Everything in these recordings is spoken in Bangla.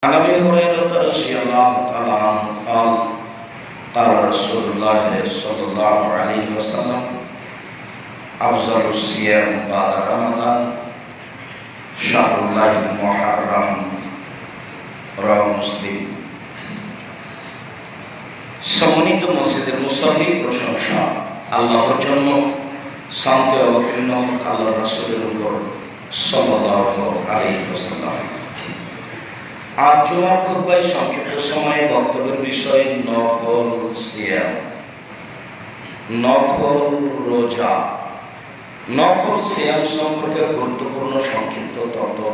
عن ابي هريره رضي الله تعالى عنه قال قال رسول الله صلى الله عليه وسلم افضل الصيام بعد رمضان شهر الله المحرم رواه مسلم। সম্মানিত মসজিদের মুসল্লি, প্রশংসা আল্লাহর জন্য, শান্তি অবতীর্ণ হোক আল্লাহর রাসূলের উপর সাল্লাল্লাহু আলাইহি ওয়াসাল্লাম। আজ জুমার খুতবায় সংক্ষিপ্ত সময়ে বক্তব্যের বিষয় নফল সিয়াম, নফল রোজা। নফল সিয়াম সম্পর্কে গুরুত্বপূর্ণ সংক্ষিপ্ত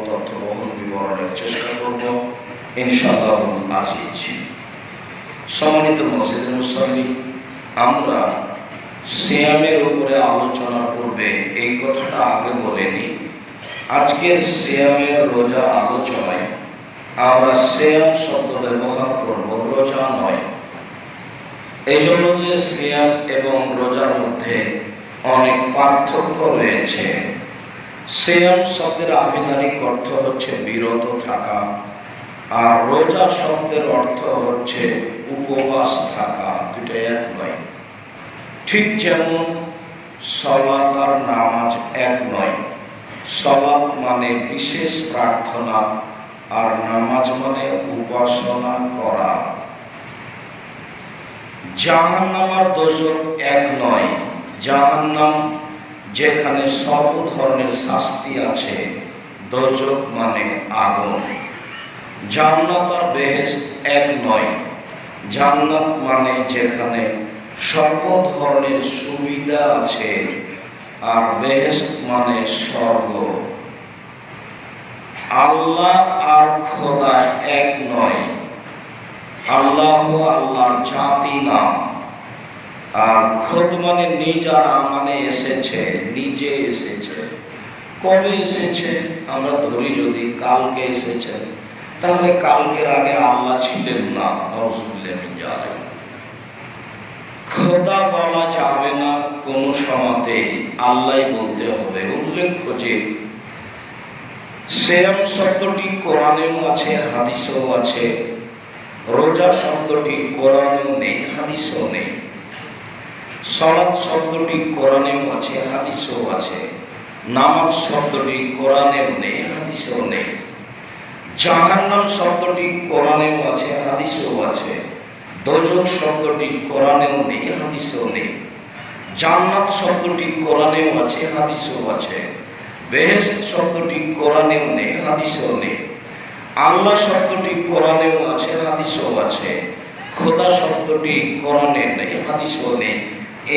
তথ্যবহুল বিবরণের চেষ্টা করব ইনশাআল্লাহ আজিজ। সম্মানিত মসজিদের মুসল্লি, আমরা সিয়ামের উপরে আলোচনার পূর্বে এই কথাটা আগে বলেনি। আজকের সিয়ামের রোজার আলোচনায় আমরা সিয়াম শব্দ ব্যবহার করব, রোজা নয়। এই জন্য যে সিয়াম এবং রোজার মধ্যে অনেক পার্থক্য রয়েছে। সিয়াম শব্দের আবিধানিক অর্থ হচ্ছে বিরত থাকা, আর রোজা শব্দের অর্থ হচ্ছে উপবাস থাকা, দুটো এক নয়। ঠিক যেমন সালাত আর নামাজ এক নয়। সালাত মানে বিশেষ প্রার্থনা, আর নামাজ মানে উপাসনা করা। জাহান্নাম আর দোজখ এক নয়। জাহান্নাম যেখানে সব ধরনের শাস্তি আছে, দোজখ মানে আগুন। জান্নাত আর বেহেশত এক নয়। জান্নাত মানে যেখানে সব ধরনের সুবিধা আছে, আর বেহেশত মানে স্বর্গ। আল্লাহ আর খোদা এক নয়। আল্লাহ আল্লাহর জাতি নাম, আর খোদ মানে নিজ, আর মানে এসেছে, নিজে এসেছে। কবে এসেছে? আমরা ধরি যদি কালকে এসেছে, তাহলে কালকের আগে আল্লাহ ছিলেন না। খোদা বলা যাবে না কোনো সময়তে, আল্লাহ বলতে হবে। উল্লেখ্য যে সিয়াম শব্দটি কোরআনেও আছে, হাদিসেও আছে। রোজা শব্দটি কোরআনেও নেই, হাদিসেও নেই। সালাত শব্দটি কোরআনেও আছে, হাদিসেও আছে। নামাজ শব্দটি কোরআনেও নেই, হাদিসেও নেই। জাহান্নাম শব্দটি কোরআনেও আছে, হাদিসেও আছে। দোজখ শব্দটি কোরআনেও নেই, হাদিসেও নেই। জান্নাত শব্দটি কোরআনেও আছে, হাদিসেও আছে। বেহেশত শব্দটি কোরআনেও নেই, হাদিসেও নেই। আল্লাহ শব্দটি কোরআনেও আছে, হাদিসেও আছে। খোদা শব্দটি কোরআনে নেই, হাদিসেও নেই।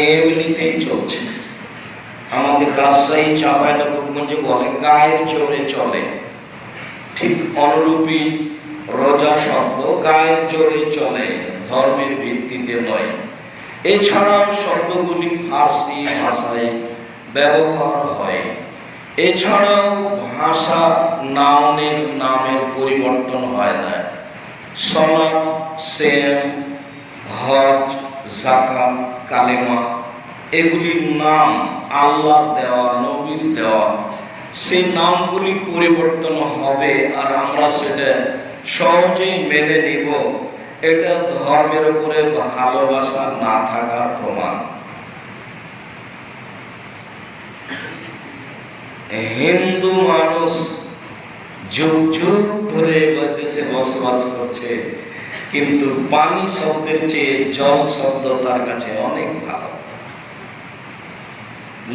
এমনিতেই চলছে। আমাদের রাজশাহী চাঁপাইনবাবগঞ্জে বলে গায়ের জোরে চলে। ঠিক অনুরূপী রোজা শব্দ গায়ের জোরে চলে, ধর্মের ভিত্তিতে নয়। এছাড়াও শব্দগুলি ফার্সি ভাষায় ব্যবহার হয়। এছাড়াও ভাষা নাউনের নামের পরিবর্তন হয় না। সালাত, সিয়াম, হজ, যাকাত, কালেমা, এগুলির নাম আল্লাহর দেওয়া, নবীর দেওয়া। সেই নামগুলি পরিবর্তন হবে, আর আমরা সেটা সহজেই মেনে নিব। এটা ধর্মের উপরে ভালোবাসা না থাকার প্রমাণ। হিন্দু মানুষ যুগ যুগ ধরে দেশে বসবাস করছে, কিন্তু পানি শব্দের চেয়ে জল শব্দ তার কাছে অনেক ভালো।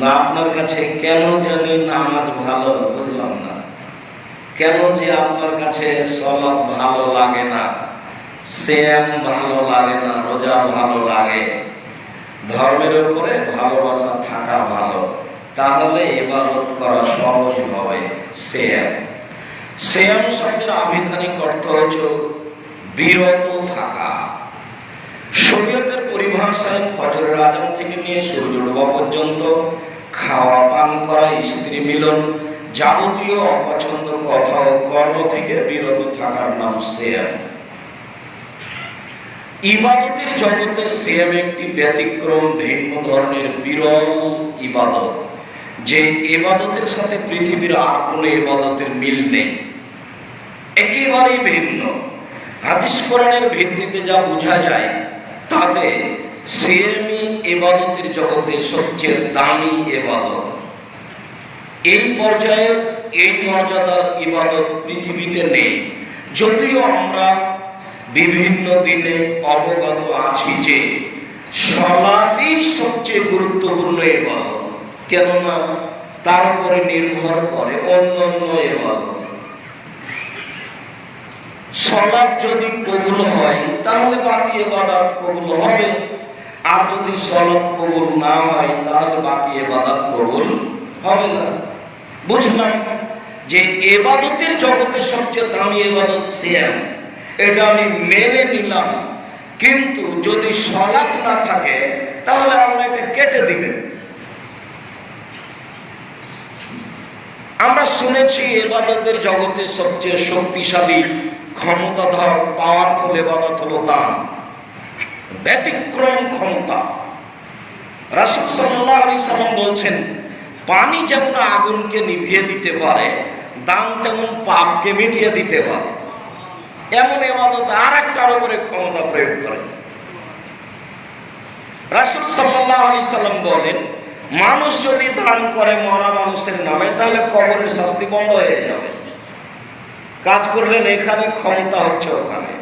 না আপনার কাছে কেন জানি নামাজ ভালো, বুঝলাম না। কেন যে আপনার কাছে সালাত ভালো লাগে না, সিয়াম ভালো লাগে না, রোজা ভালো লাগে। ধর্মের উপরে ভালোবাসা থাকা ভালো, তাহলে ইবাদত করা সহজ হবে। সিয়াম শব্দের আবিধানিক অর্থ হচ্ছে বিরত থাকা। শরীয়তের পরিভাষায় ফজরের আযান থেকে নিয়ে সূর্য ডোবা পর্যন্ত খাওয়া, পান করা, স্ত্রী মিলন, যাবতীয় অপছন্দ কথা ও কর্ম থেকে বিরত থাকার নাম সিয়াম। ইবাদতের জগতে সিয়াম একটি ব্যতিক্রম, ভিন্ন ধরনের বিরল ইবাদত, যে ইবাদতের সাথে পৃথিবীর আর কোনো ইবাদতের মিল নেই। একেবারেই ভিন্ন। হাদিস কোরআনের ভিত্তিতে যা বোঝা যায় তাতে সিয়ামই ইবাদতের জগতে সবচেয়ে দামি ইবাদত। এই পর্যায়ের এই মর্যাদার ইবাদত পৃথিবীতে নেই। যদিও আমরা বিভিন্ন দিনে অবগত আছি যে সালাতই সবচেয়ে গুরুত্বপূর্ণ ইবাদত, কেননা তার উপরে নির্ভর করে অন্যান্য ইবাদত। সালাত যদি কবুল হয় তাহলে বাকি ইবাদত কবুল হবে, আর যদি সালাত কবুল না হয় তাহলে বাকি ইবাদত কবুল হবে না। বুঝলাম যে ইবাদতের জগতে সবচেয়ে দামি ইবাদত সিয়াম, এটা আমি মেনে নিলাম। কিন্তু যদি সালাত না থাকে তাহলে আল্লাহ এটা কেটে দিবেন। আমরা শুনেছি ইবাদতের জগতে সবচেয়ে শক্তিশালী ক্ষমতাধর পাওয়ারফুল ইবাদত হলো দান, ব্যতিক্রম ক্ষমতা। রাসূল সাল্লাল্লাহু আলাইহি সাল্লাম বলছেন, পানি যেমন আগুনকে নিভিয়ে দিতে পারে, দান তেমন পাপকে মিটিয়ে দিতে পারে। এমন ইবাদত আর একটার উপরে ক্ষমতা প্রয়োগ করে। রাসূল সাল্লাল্লাহু আলাইহি সাল্লাম বলেন, মানুষ যদি দান করে মরা মানুষের নামে তাহলে কবরের শাস্তি বন্ধ হয়ে যাবে। কাজ করলেন এখানে, ক্ষমতা হচ্ছে ওখানে।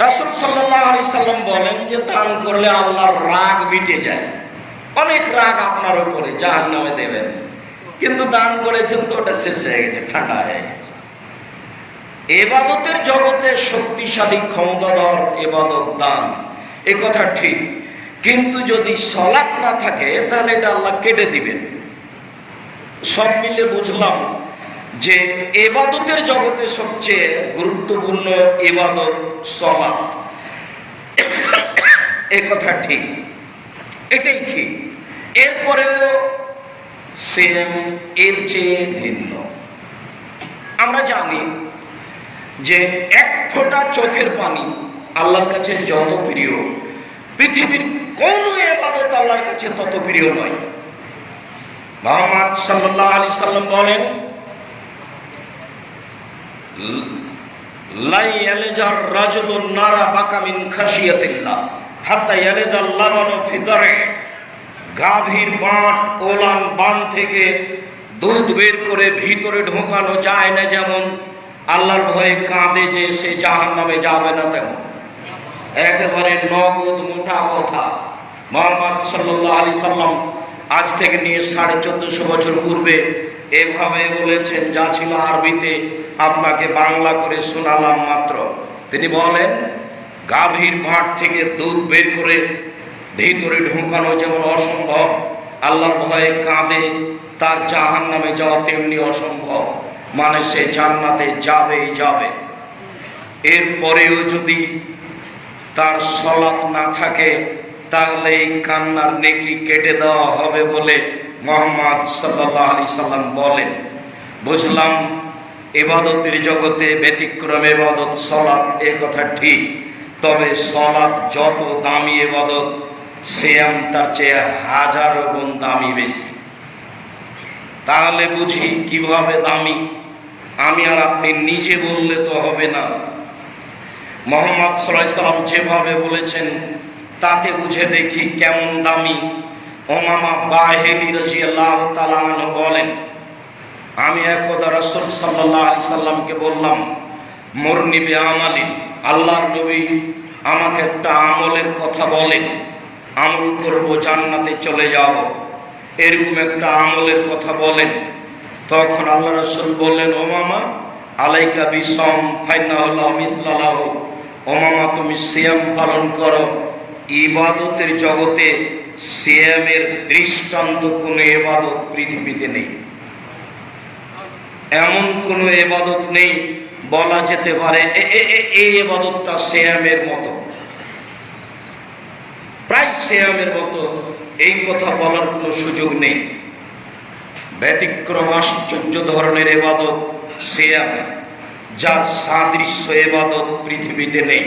রাসূল সাল্লাল্লাহু আলাইহি সাল্লাম বলেন যে দান করলে আল্লাহর রাগ মিটে যায়। অনেক রাগ আপনার উপরে জাহান্নামে দেবেন, কিন্তু দান করেছেন তো ওটা শেষ হয়ে গেছে, ঠান্ডা হয়ে গেছে। ইবাদতের জগতে শক্তিশালী ক্ষমতাধর ইবাদত দান, এ কথা ঠিক। কিন্তু যদি সালাত না থাকে তাহলে এটা আল্লাহ কেটে দিবেন। সব মিলে বুঝলাম যে ইবাদতের জগতে সবচেয়ে গুরুত্বপূর্ণ ইবাদত সালাত। এ কথা ঠিক, এটাই ঠিক। এরপরেও সেম এর চেয়ে ভিন্ন। আমরা জানি যে এক ফোঁটা চোখের পানি আল্লাহর কাছে যত প্রিয়, পৃথিবীর কোন ইবাদত আল্লাহর কাছে তত প্রিয় নয়। মুহাম্মদ সাল্লাল্লাহু আলাইহি সাল্লাম বলেন, লা ইয়ালজার রাজুলুন নারা বাকা মিন খাশিয়াতিল্লাহ হাত্তা ইয়ালিদাল লাবানু ফি দারে। গাভীর বাঁট ওলান বান থেকে দুধ বের করে ভিতরে ঢোকানো যায় না, যেমন আল্লাহর ভয়ে কাঁদে যে সে জাহান্নামে যাবে না, তেমন। একেবারে নগদ মোটা কথা। মুহাম্মদ সাল্লাল্লাহু আলাইহি সাল্লাম আজ থেকে নিয়ে 1450 বছর পূর্বে এভাবে বলেছেন, যা ছিল আরবিতে আপনাকে বাংলা করে শোনালাম মাত্র। তিনি বলেন, গাভীর বাঁট থেকে দুধ বের করে ভিতরে ঢোকানো যেমন অসম্ভব, আল্লাহর ভয়ে কাঁদে তার জাহান্নামে যাওয়া তেমনি অসম্ভব। মানে সে জান্নাতে যাবেই যাবে। এরপরেও যদি তার সালাত না থাকে তাহলে এই কান্নার নেকি কেটে দেওয়া হবে বলে মুহাম্মদ সাল্লাল্লাহু আলাইহি সাল্লাম বলেন। বুঝলাম ইবাদতের জগতে ব্যতিক্রম ইবাদত সালাত, এ কথা ঠিক। তবে সালাত যত দামি ইবাদত, সিয়াম তার চেয়ে হাজারো গুণ দামি বেশি। তাহলে বুঝি কিভাবে দামি। আমি আর আপনি নিজে বললে তো হবে না। মুহাম্মদ সাল্লাল্লাহু আলাইহি সাল্লাম যেভাবে বলেছেন তাতে বুঝে দেখি কেমন দামি। উমামা বাহিনী রাদিয়াল্লাহু তাআলা আনহু বলেন, আমি একদা রাসূল সাল্লাল্লাহু আলাইহি সাল্লামকে বললাম, মুরনি বিআমালিন, আল্লাহর নবী আমাকে একটা আমলের কথা বলেন, আমল করব জান্নাতে চলে যাব, এরকম একটা আমলের কথা বলেন। তখন আল্লাহ রাসূল বললেন, উমামা আলাইকা বিসম ফাইন্নাহু লা মিসলা লাহু। উমামা তুমি সিয়াম পালন করো। ইবাদতের জগতে সিয়ামের দৃষ্টান্ত কোনো ইবাদত পৃথিবীতে নেই। এমন কোনো ইবাদত নেই বলা যেতে পারে এই ইবাদতটা সিয়ামের মতো, প্রায় সিয়ামের মতো, এই কথা বলার কোনো সুযোগ নেই। ব্যতিক্রম আশ্চর্য ধরনের ইবাদত সিয়াম, যার সাদৃশ্য ইবাদত পৃথিবীতে নেই।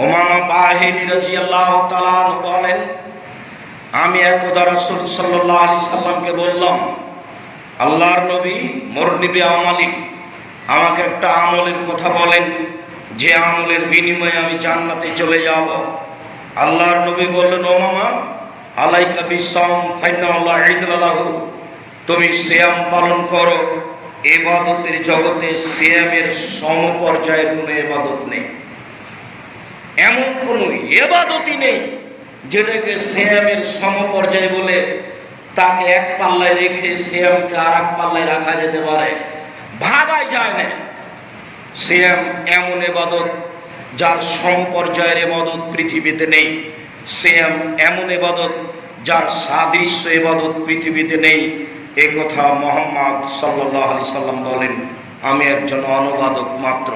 উমামা বাহিনী রাদিয়াল্লাহু তাআলা বলেন, আমি একদা রাসূল সাল্লাল্লাহু আলাইহি সাল্লামকে বললাম, আল্লাহর নবী মরনিবি আমালি, আমাকে একটা আমলের কথা বলেন যে আমলের বিনিময়ে আমি জান্নাতে চলে যাব। আল্লাহর নবী বললেন, ও মামা, আলাইকা বিসসাম ফাইন্না আল্লাহ ঈদুল্লাহু, তুমি সিয়াম পালন করো। ইবাদতের জগতে সিয়ামের সমপর্যায়ের কোনো ইবাদত নেই, এমন কোনো ইবাদতই নেই যেটাকে সিয়ামের সমপর্যায় বলে তাকে এক পাল্লায় রেখে সিয়ামকে আর এক পাল্লায় রাখা যেতে পারে, ভাবাই যায় না। সিয়াম এমন ইবাদত যার সমপর্যায়ের ইবাদত পৃথিবীতে নেই। সিয়াম এমন ইবাদত যার সাদৃশ্য ইবাদত পৃথিবীতে নেই। এ কথা মুহাম্মদ সাল্লাল্লাহু আলাইহি সাল্লাম বলেন। আমি একজন অনুবাদক মাত্র,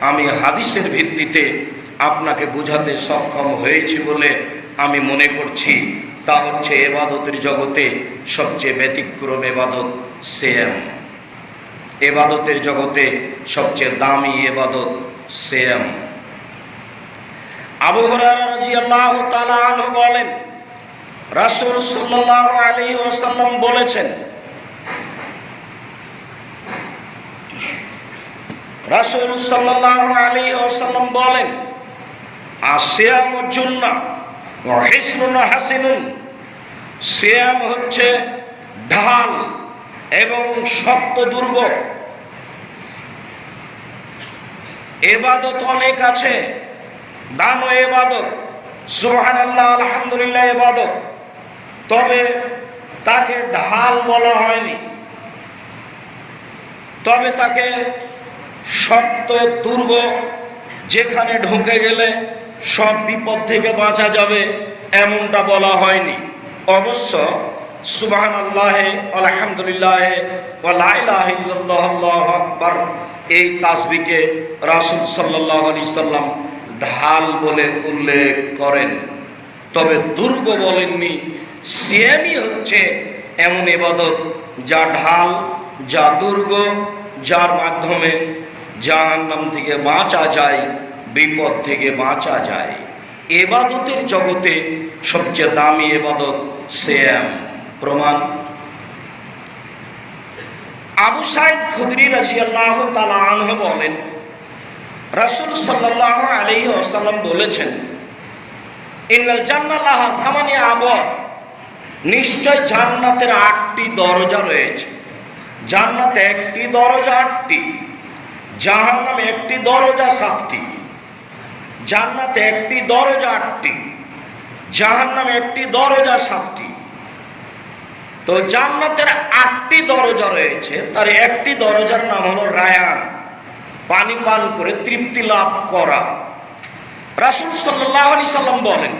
আমি হাদিসের ভিত্তিতে আপনাকে বোঝাতে সক্ষম হয়েছি বলে আমি মনে করছি। তা হচ্ছে ইবাদতের জগতে সবচেয়ে ব্যতিক্রম ইবাদত সিয়াম। ইবাদতের জগতে সবচেয়ে দামি ইবাদত সিয়াম। আবু হুরায়রা রাদিয়াল্লাহু তাআলা আনহু বলেন, রাসূল সাল্লাল্লাহু আলাইহি ওয়াসাল্লাম বলেছেন, রাসূল সাল্লাল্লাহু আলাইহি ওয়াসাল্লাম বলেন, আসিয়ামু জুন্নাহ ওয়া হিসনুন হাসিনুন, সিয়াম হচ্ছে ঢাল এবং শক্ত দুর্গ। ইবাদত অনেক আছে, দান ও ইবাদত, সুবহানাল্লাহ আলহামদুলিল্লাহ ইবাদত, তবে তাকে ঢাল বলা হয়নি, তবে তাকে শক্ত দুর্গ, যেখানে ঢুকে গেলে সব বিপদ থেকে বাঁচা যাবে এমনটা বলা হয়নি। অবশ্য সুবহানাল্লাহ আলহামদুলিল্লাহ ওয়া লা ইলাহা ইল্লাল্লাহু আল্লাহু আকবার এই তাসবিহকে রাসূল সাল্লাল্লাহু আলাইহি সাল্লাম ঢাল বলে উল্লেখ করেন, তবে দুর্গ বলেননি। সিয়ামই হচ্ছে এমন ইবাদত যা ঢাল, যা দুর্গ, যার মাধ্যমে জাহান্নাম থেকে বাঁচা যায়, বিপদ থেকে বাঁচা যায়। ইবাদতের জগতে সবচেয়ে দামি ইবাদত সিয়াম। প্রমাণ, আবু সাঈদ খুদরি রাদিয়াল্লাহু তাআলা আনহু বলেন, রাসূল সাল্লাল্লাহু আলাইহি ওয়াসাল্লাম বলেছেন, ইন্নাল জান্নাহ লাহা সামানিয়া আবওয়াব, নিশ্চয় জান্নাতের 8টি দরজা রয়েছে। জান্নাতে একটি দরজা 8টি, জাহান্নামে একটি দরজা 7টি। জান্নাতে একটি দরজা 8টি, জাহান্নামে একটি দরজা 7টি। তো জান্নাতের 8টি দরজা রয়েছে, তার একটি দরজার নাম হলো রায়ান, পানি পান করে তৃপ্তি লাভ করা। রাসূল সাল্লাল্লাহু আলাইহি সাল্লাম বলেন,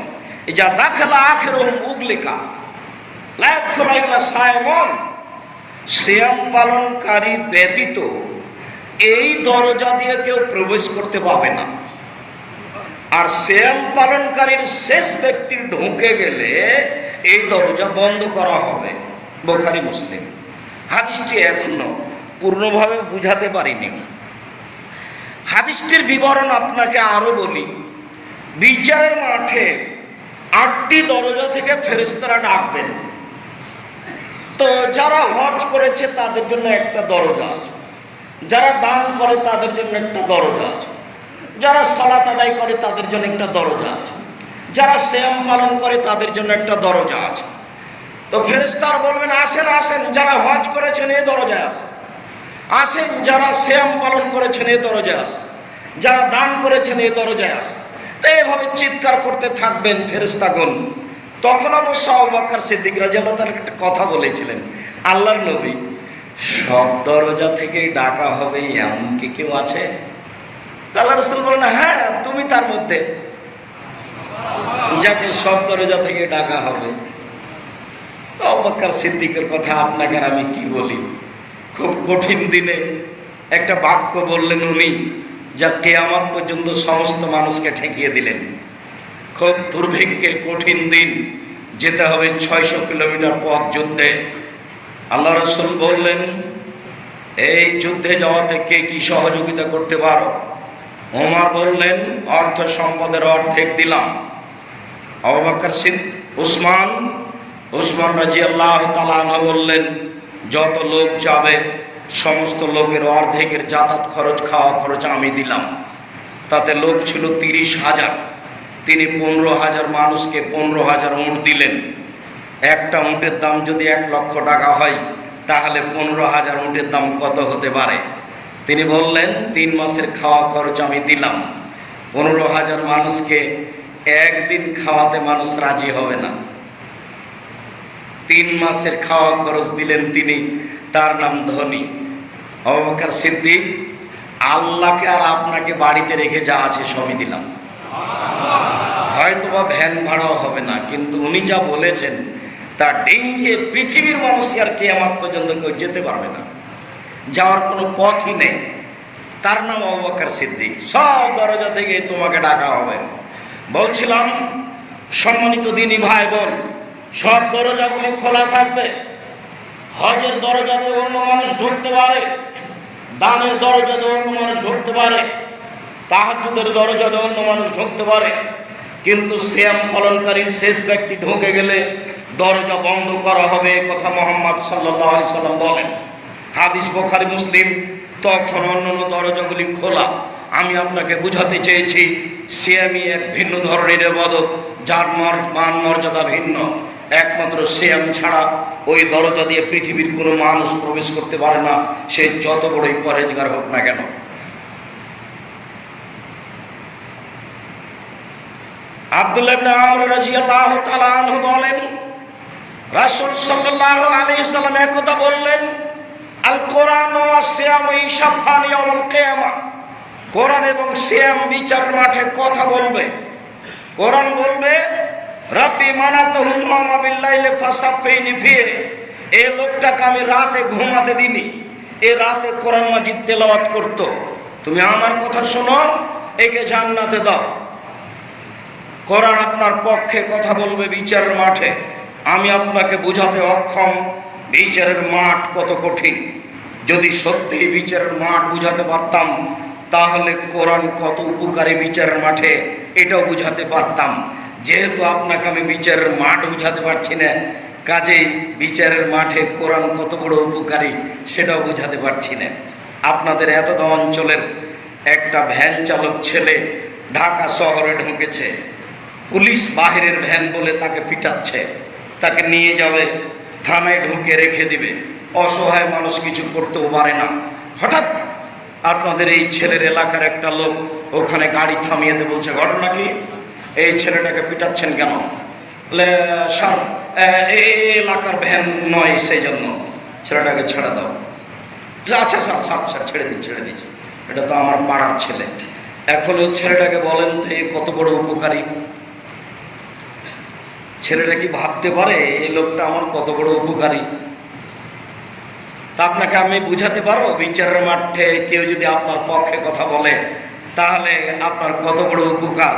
ইজা দাখালা আখিরুহুম উগলিকা লা ইয়াদখুলু ইল্লা সায়মুন, সিয়াম পালনকারী ব্যতীত এই দরজা দিয়ে কেউ প্রবেশ করতে পাবে না। আর সিয়াম পালনকারীর শেষ ব্যক্তি ঢুকে গেলে এই দরজা বন্ধ করা হবে। বুখারী মুসলিম। হাদিসটি এখনো পূর্ণভাবে বুঝাতে পারিনি। হাদিসটির বিবরণ আপনাকে আরো বলি। বিচারের মাঠে 8টি দরজা থেকে ফেরেশতারা ডাকবেন। তো যারা হজ করেছে তাদের জন্য একটা দরজা আছে, যারা দান করে তাদের জন্য একটা দরজা আছে, যারা সালাত আদায় করে তাদের জন্য একটা দরজা আছে, যারা সিয়াম পালন করে তাদের জন্য একটা দরজা আছে। তো ফেরেশতারা বলবেন, আসেন আসেন, যারা হজ করেছেন এই দরজায় আসেন, আসেন যারা সিয়াম পালন করেছেন এই দরজায় আসেন, যারা দান করেছেন এই দরজায় আসেন। তো এভাবে চিৎকার করতে থাকবেন ফেরেশতাগণ। তখন অবশ্য আবু বকর সিদ্দিক রাদিয়াল্লাহু তাআলা একটা কথা বলেছিলেন, আল্লাহর নবী, সব দরজা থেকেই ডাকা হবে এমন কি কেউ আছে? আল্লাহ রাসূল বলেন, হ্যাঁ, তুমি তার মধ্যে, যাকে সব দরজা থেকে ডাকা হবে। আবু বকর সিদ্দিকের কথা আপনাকে আর আমি কি বলি। খুব কঠিন দিনে একটা বাক্য বললেন উনি, যা কিয়ামত পর্যন্ত সমস্ত মানুষকে ঠেকিয়ে দিলেন। খুব দুর্ভিক্ষের কঠিন দিন, যেতে হবে 600 কিলোমিটার পথ যুদ্ধে। আল্লাহ রাসূল বললেন, এই যুদ্ধে যাওয়াতে কে কি সহযোগিতা করতে পারো? ওমর বললেন, অর্থ সম্পদের অর্ধেক দিলাম। আবু বকর উসমান রাদিয়াল্লাহু তাআলা আনহু বললেন, যত লোক যাবে সমস্ত লোকের অর্ধেকের যাতায়াত খরচ, খাওয়া খরচ আমি দিলাম। তাতে লোক ছিল 30,000। তিনি 15,000 মানুষকে 15,000 উট দিলেন। একটা উটের দাম যদি 1 লক্ষ টাকা হয়, তাহলে 15,000 উটের দাম কত হতে পারে? তিনি বললেন 3 মাসের খাওয়া খরচ আমি দিলাম। 15,000 মানুষকে একদিন খাওয়াতে মানুষ রাজি হবে না। 3 মাসের খাওয়া খরচ দিলেন তিনি, তার নাম ধনী। আবু বকর সিদ্দিক, আল্লাহকে আর আপনাকে বাড়িতে রেখে যা আছে সবই দিলাম। হয়তোবা ভ্যান ভাড়াও হবে না, কিন্তু উনি যা বলেছেন তা ডিঙ্গিয়ে পৃথিবীর মানুষ আর কিয়ামত পর্যন্ত কেউ যেতে পারবে না, যাওয়ার কোনো পথই নেই। তার নাম আবু বকর সিদ্দিক। সব দরজা থেকে তোমাকে ডাকা হবে। বলছিলাম সম্মানিত দিনী ভাই বোন, সব দরজাগুলি খোলা থাকবে। হজের দরজাতে অন্য মানুষ ঢুকতে পারে, দানের দরজাতে অন্য মানুষ ঢুকতে পারে, তাহাজ্জুদের দরজাতে অন্য মানুষ ঢুকতে পারে, কিন্তু সিয়াম পালনকারীর শেষ ব্যক্তি ঢুকে গেলে দরজা বন্ধ করা হবে, কথা মুহাম্মদ সাল্লাল্লাহু আলাইহি সাল্লাম বলেন। হাদিস বুখারী মুসলিম। তখন অন্যান্য দরজাগুলি খোলা। আমি আপনাকে বুঝাতে চেয়েছি সিয়ামই এক ভিন্ন ধরনের ইবাদত, যার মান মর্যাদা ভিন্ন। একমাত্র সিয়াম ছাড়া ওই দরজা দিয়ে পৃথিবীর কোনো মানুষ প্রবেশ করতে পারে না, সে যত বড়ই পরহেজগার হোক না কেন। আব্দুল্লাহ ইবনে আমর রাদিয়াল্লাহু তাআলা আনহু বলেন, রাসূল সাল্লাল্লাহু আলাইহি সাল্লাম একথা বললেন, আল কোরআন ওয়া সিয়াম ইশফান ইয়াউমুল কিয়ামা। কোরআন এবং সিয়াম বিচার মাঠে কথা বলবে। কোরআন বলবে, রাব্বি মানাতুহুম নাওমা বিল্লাইলি ফাসাফিনি ফিহি। এই লোকটাকে আমি রাতে ঘুমাতে দিনি, এই রাতে কোরআন মাজিদ তেলাওয়াত করত। তুমি আমার কথা শোনো, একে জান্নাতে দাও। কোরআন আপনার পক্ষে কথা বলবে বিচারের মাঠে। আমি আপনাকে বোঝাতে অক্ষম বিচারের মাঠ কত কঠিন। যদি সত্যিই বিচারের মাঠ বুঝাতে পারতাম, তাহলে কোরআন কত উপকারী বিচারের মাঠে এটাও বুঝাতে পারতাম। যেহেতু আপনাকে আমি বিচারের মাঠ বুঝাতে পারছি না, কাজেই বিচারের মাঠে কোরআন কত বড় উপকারী সেটাও বুঝাতে পারছি না। আপনাদের এতটা অঞ্চলের একটা ভ্যান চালক ছেলে ঢাকা শহরে ঢুকেছে। পুলিশ বাহিরের ভ্যান বলে তাকে পিটাচ্ছে, তাকে নিয়ে যাবে, থানায় ঢুকে রেখে দিবে। অসহায় মানুষ কিছু করতেও পারে না। হঠাৎ আপনাদের এই ছেলের এলাকার একটা লোক ওখানে গাড়ি থামিয়ে দিয়ে বলছে, ঘটনা কি? এই ছেলেটাকে পিটাচ্ছেন কেন? স্যার, এই এলাকার ভ্যান নয়, সেই জন্য। ছেলেটাকে ছেড়ে দাও। আচ্ছা স্যার, ছেড়ে দিচ্ছি, এটা তো আমার পাড়ার ছেলে। এখন ওই ছেলেটাকে বলেন তো, এই কত বড় উপকারী। ছেলেটা কি ভাবতে পারে এই লোকটা আমার কত বড় উপকারী? তা আপনাকে আমি বুঝাতে পারবো, বিচারের মাঠে কেউ যদি আপনার পক্ষে কথা বলে তাহলে আপনার কত বড় উপকার।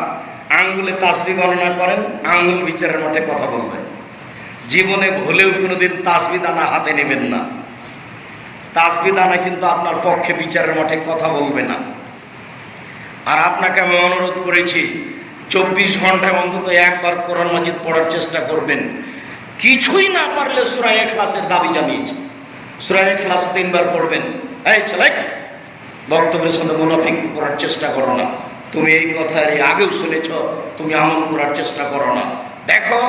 আঙ্গুলে তাসবিহ গণনা করেন, আঙ্গুল বিচারের মাঠে কথা বলবে। জীবনে ভুলেও কোনোদিন তাসবিহ দানা হাতে নেবেন না। তাসবিহ দানা কিন্তু আপনার পক্ষে বিচারের মাঠে কথা বলবে না। আর আপনাকে আমি অনুরোধ করেছি, 24 ঘন্টায় অন্তত একবার কোরআন মাজিদ পড়ার চেষ্টা করবেন। কিছুই না পারলে সূরা ইখলাসের দাবি জানিয়েছি, সূরা ইখলাস 3 বার পড়বেন। এই ছেলে, বক্তব্যের সাথে মুনাফিকি করার চেষ্টা করো না। তুমি এই কথা এর আগেও শুনেছ, তুমি আমল করার চেষ্টা করো না। দেখো,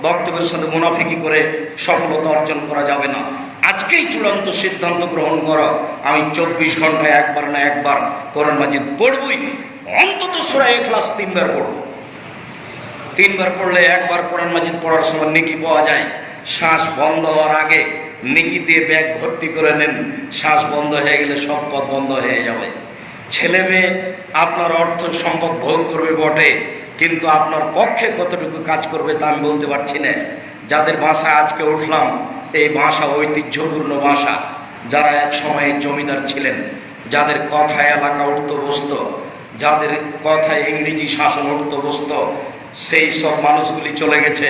বক্তব্যের সাথে মুনাফিকি করে সফলতা অর্জন করা যাবে না। আজকেই চূড়ান্ত সিদ্ধান্ত গ্রহণ করো, আমি 24 ঘন্টায় একবার না একবার কোরআন মাজিদ পড়বই। অন্তত সূরা ইখলাস 3 বার পড়ব। 3 বার পড়লে একবার কোরআন মাজিদ পড়ার সময় নেকি পাওয়া যায়। শ্বাস বন্ধ হওয়ার আগে নেকি দিয়ে ব্যাগ ভর্তি করে নেন, শ্বাস বন্ধ হয়ে গেলে সব পথ বন্ধ হয়ে যাবে। ছেলে মেয়ে আপনার অর্থ সম্পদ ভোগ করবে বটে, কিন্তু আপনার পক্ষে কতটুকু কাজ করবে তা আমি বলতে পারছি না। যাদের বাসায় আজকে উঠলাম, এই বাসা ঐতিহ্যপূর্ণ বাসা, যারা এক সময়ে জমিদার ছিলেন, যাদের কথায় এলাকা উঠত বসত, যাদের কথায় ইংরেজি শাসন উঠত বসত, সেই সব মানুষগুলি চলে গেছে।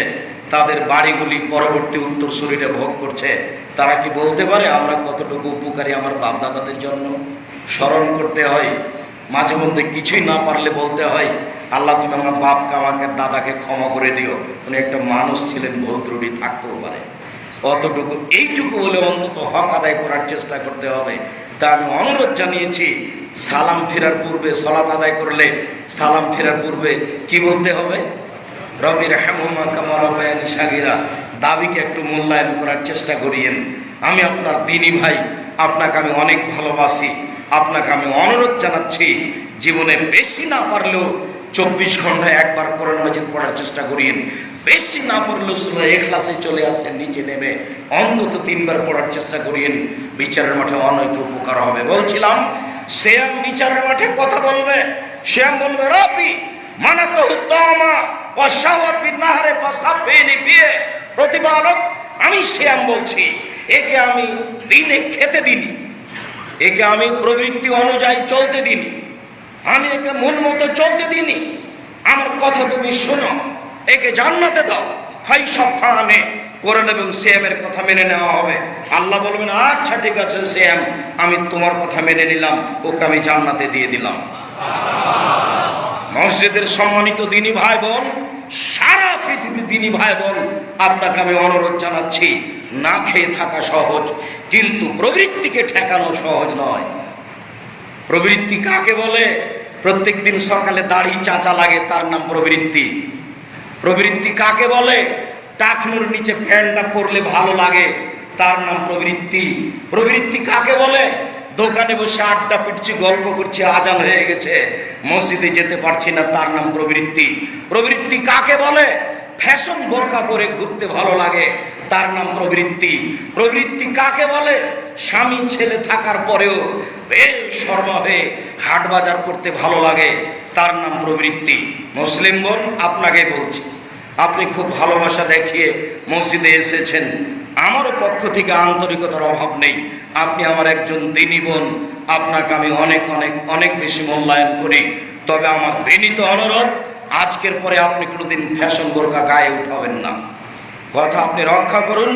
তাদের বাড়িগুলি পরবর্তী উত্তরসূরিরা ভোগ করছে। তারা কি বলতে পারে আমরা কতটুকু উপকারী আমার বাপদাদাদের জন্য? স্মরণ করতে হয়। মাঝে মধ্যে কিছুই না পারলে বলতে হয়, আল্লাহ তুমি আমার বাপকে আমাকে দাদাকে ক্ষমা করে দিও। উনি একটা মানুষ ছিলেন, ভুল ত্রুটি থাকতেও পারে। অতটুকু এইটুকু বলে অন্তত হক আদায় করার চেষ্টা করতে হবে। তা আমি অনুরোধ জানিয়েছি, সালাম ফেরার পূর্বে, সালাত আদায় করলে সালাম ফেরার পূর্বে কি বলতে হবে? রব্বি রহমহুমা কামা রাব্বায়ানি সাগীরা। দাবিকে একটু মূল্যায়ন করার চেষ্টা করিয়েন। আমি আপনার দিনী ভাই, আপনাকে আমি অনেক ভালোবাসি। আপনাকে আমি অনুরোধ জানাচ্ছি, জীবনে বেশি না পারলেও 24 ঘন্টায় একবার কোরআন মাজিদ পড়ার চেষ্টা করিয়েন। বেশি না পড়লেও সূরা ইখলাসে চলে আসেন, নিচে নেমে অন্তত 3 বার পড়ার চেষ্টা করিয়েন। বিচারের মাঠে অনেক উপকার হবে। বলছিলাম, সিয়াম বিচারের মাঠে কথা বলবে। সিয়াম বলবে, রব্বি মানাতুহু তামা ওয়া শাওয়াত বিন নাহারে ফাসাফিনি ফিয়ে। প্রতিপালক, আমি সিয়াম বলছি, একে আমি দিনে খেতে দিনি, একে আমি প্রবৃত্তি অনুযায়ী চলতে দিনি, আমি একে মন মতো চলতে দিনি। আমার কথা তুমি শোনো, একে জান্নাতে দাও। হয় সব ফানে কোরআন এবং সিয়ামের কথা মেনে নেওয়া হবে। আল্লাহ বলবেন, আচ্ছা ঠিক আছে সিয়াম, আমি তোমার কথা মেনে নিলাম, ওকে আমি জান্নাতে দিয়ে দিলাম। মসজিদের সম্মানিত দিনী ভাই বোন, সারা পৃথিবীর দিনী ভাই বোন, আপনাকে আমি অনুরোধ জানাচ্ছি, না খেয়ে থাকা সহজ, কিন্তু প্রবৃত্তিকে ঠেকানো সহজ নয়। প্রবৃত্তি কাকে বলে? প্রত্যেক দিন সকালে দাড়ি চাঁচা লাগে, তার নাম প্রবৃত্তি। প্রবৃত্তি কাকে বলে? টাকনুর নিচে ফ্যানটা পড়লে ভালো লাগে, তার নাম প্রবৃত্তি। প্রবৃত্তি কাকে বলে? দোকানে বসে আড্ডা পিটছি, গল্প করছি, আজান হয়ে গেছে, মসজিদে যেতে পারছি না, তার নাম প্রবৃত্তি। প্রবৃত্তি কাকে বলে? ফ্যাশন বোরকা পরে ঘুরতে ভালো লাগে, তার নাম প্রবৃত্তি। প্রবৃত্তি কাকে বলে? স্বামী ছেলে থাকার পরেও বেশরম হয়ে হাট বাজার করতে ভালো লাগে, তার নাম প্রবৃত্তি। মুসলিম বোন, আপনাকে বলছি, আপনি খুব ভালোবাসা দেখিয়ে মসজিদে এসেছেন, আমারও পক্ষ থেকে আন্তরিকতার অভাব নেই। আপনি আমার একজন দিনী বোন, আপনাকে আমি অনেক অনেক অনেক বেশি মূল্যায়ন করি। তবে আমার বিনীত অনুরোধ, আজকের পরে আপনি কোনোদিন ফ্যাশন বোরকা গায়ে উঠাবেন না। কথা আপনি রক্ষা করুন,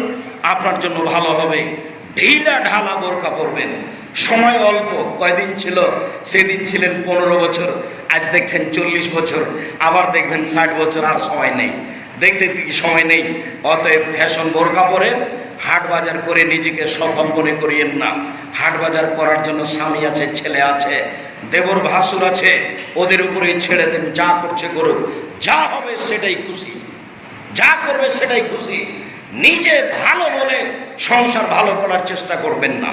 আপনার জন্য ভালো হবে। ঢিলা ঢালা বোরকা পরবেন। সময় অল্প, কয়দিন ছিল? সেদিন ছিলেন 15 বছর, আজ দেখছেন 40 বছর, আবার দেখবেন 60 বছর, আর সময় নেই, দেখতে সময় নেই। অতএব ফ্যাশন বোরকা পরে হাট বাজার করে নিজেকে সফল মনে করিয়েন না। হাট বাজার করার জন্য স্বামী আছে, ছেলে আছে, দেবর ভাসুর আছে, ওদের উপরে ছেড়ে দেন, যা করছে করুক, যা হবে সেটাই খুশি, যা করবে সেটাই খুশি। নিজে ভালো বলে সংসার ভালো করার চেষ্টা করবেন না।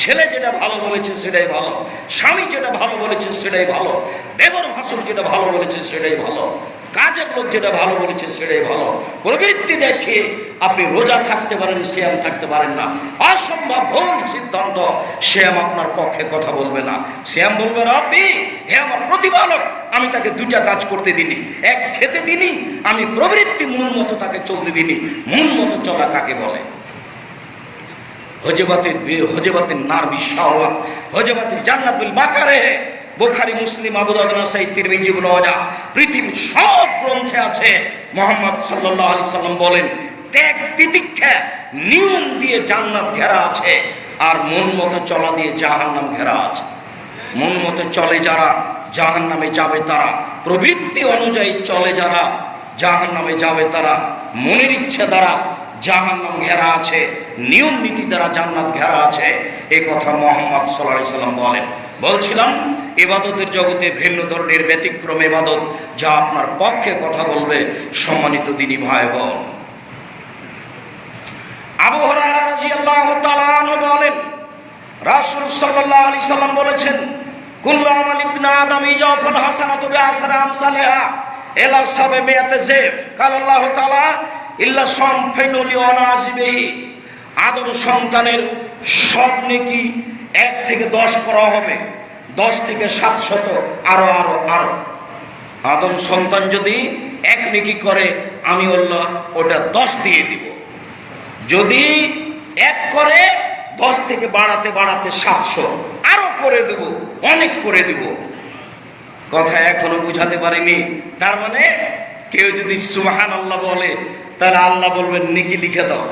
ছেলে যেটা ভালো বলেছে সেটাই ভালো, স্বামী যেটা ভালো বলেছে সেটাই ভালো, দেবর ভাসুর যেটা ভালো বলেছে সেটাই ভালো, কাজের লোক যেটা ভালো বলেছে সেটাই ভালো। প্রবৃত্তি দেখিয়ে আপনি রোজা থাকতে পারেন, সিয়াম থাকতে পারেন না, অসম্ভব ভুল সিদ্ধান্ত। সিয়াম আপনার পক্ষে কথা বলবে না। সিয়াম বলবে, রব্বি, হে আমার প্রতিপালক, আমি তাকে 2টা কাজ করতে দিনি, এক খেতে দিনি, আমি প্রবৃত্তি মন মতো তাকে চলতে দিনি। মন মতো চলা কাকে বলে? হজেবাতের নারবি শাওয়া, হজেবাতের জান্নাতুল মাকারে। বুখারী, মুসলিম, আবু দাউদ, নাসাঈ, তিরমিজি, ইবনে মাজাহ, পৃথিবীর সব গ্রন্থে আছে। মুহাম্মদ সাল্লাল্লাহু আলাইহি সাল্লাম বলেন, ত্যাগ তিতিক্ষা নিয়ম দিয়ে জান্নাত ঘেরা আছে, আর মন মতো চলা দিয়ে জাহান্নাম ঘেরা আছে। মন মতো চলে যারা, জাহান্নামে যাবে তারা। প্রবৃত্তি অনুযায়ী চলে যারা, জাহান্নামে যাবে তারা। মনের ইচ্ছে দ্বারা জাহান্নাম ঘেরা আছে, নিয়ম নীতি দ্বারা জান্নাত ঘেরা আছে। এই কথা মুহাম্মদ সাল্লাল্লাহু আলাইহি সাল্লাম বলেন। বলছিলাম, ইবাদতের জগতে ভিন্ন ধরনের ব্যতিক্রম ইবাদত, যা আপনার পক্ষে কথা বলবে। সম্মানিত দিনী ভাই বোন, আবু হুরায়রা রাদিয়াল্লাহু তাআলা আনহু বলেন, রাসূল সাল্লাল্লাহু আলাইহি সাল্লাম বলেছেন, কুল্লু আমাল ইবনে আদম ইয়াফাল হাসানাতু বিআশরি আমসালিহা ইলা 700 জিফ। ক্বালা আল্লাহু তাআলা ইল্লা সামফাইনুলি ওয়া নাসিবিহি। আদম সন্তানের সব নেকি 1 থেকে 10 করা হবে, 10 থেকে 700, আরো আরো আরো। আদম সন্তান যদি 1 নেকি করে, আমি আল্লাহ ওটা 10 দিয়ে দিব। যদি 1 করে, 10 থেকে বাড়াতে বাড়াতে 700 আরো করে দেব, অনেক করে দেব। কথা এখনো বুঝাতে পারিনি। তার মানে কেউ যদি সুবহানাল্লাহ বলে, তাহলে আল্লাহ বলবেন, নেকি লিখে দাও,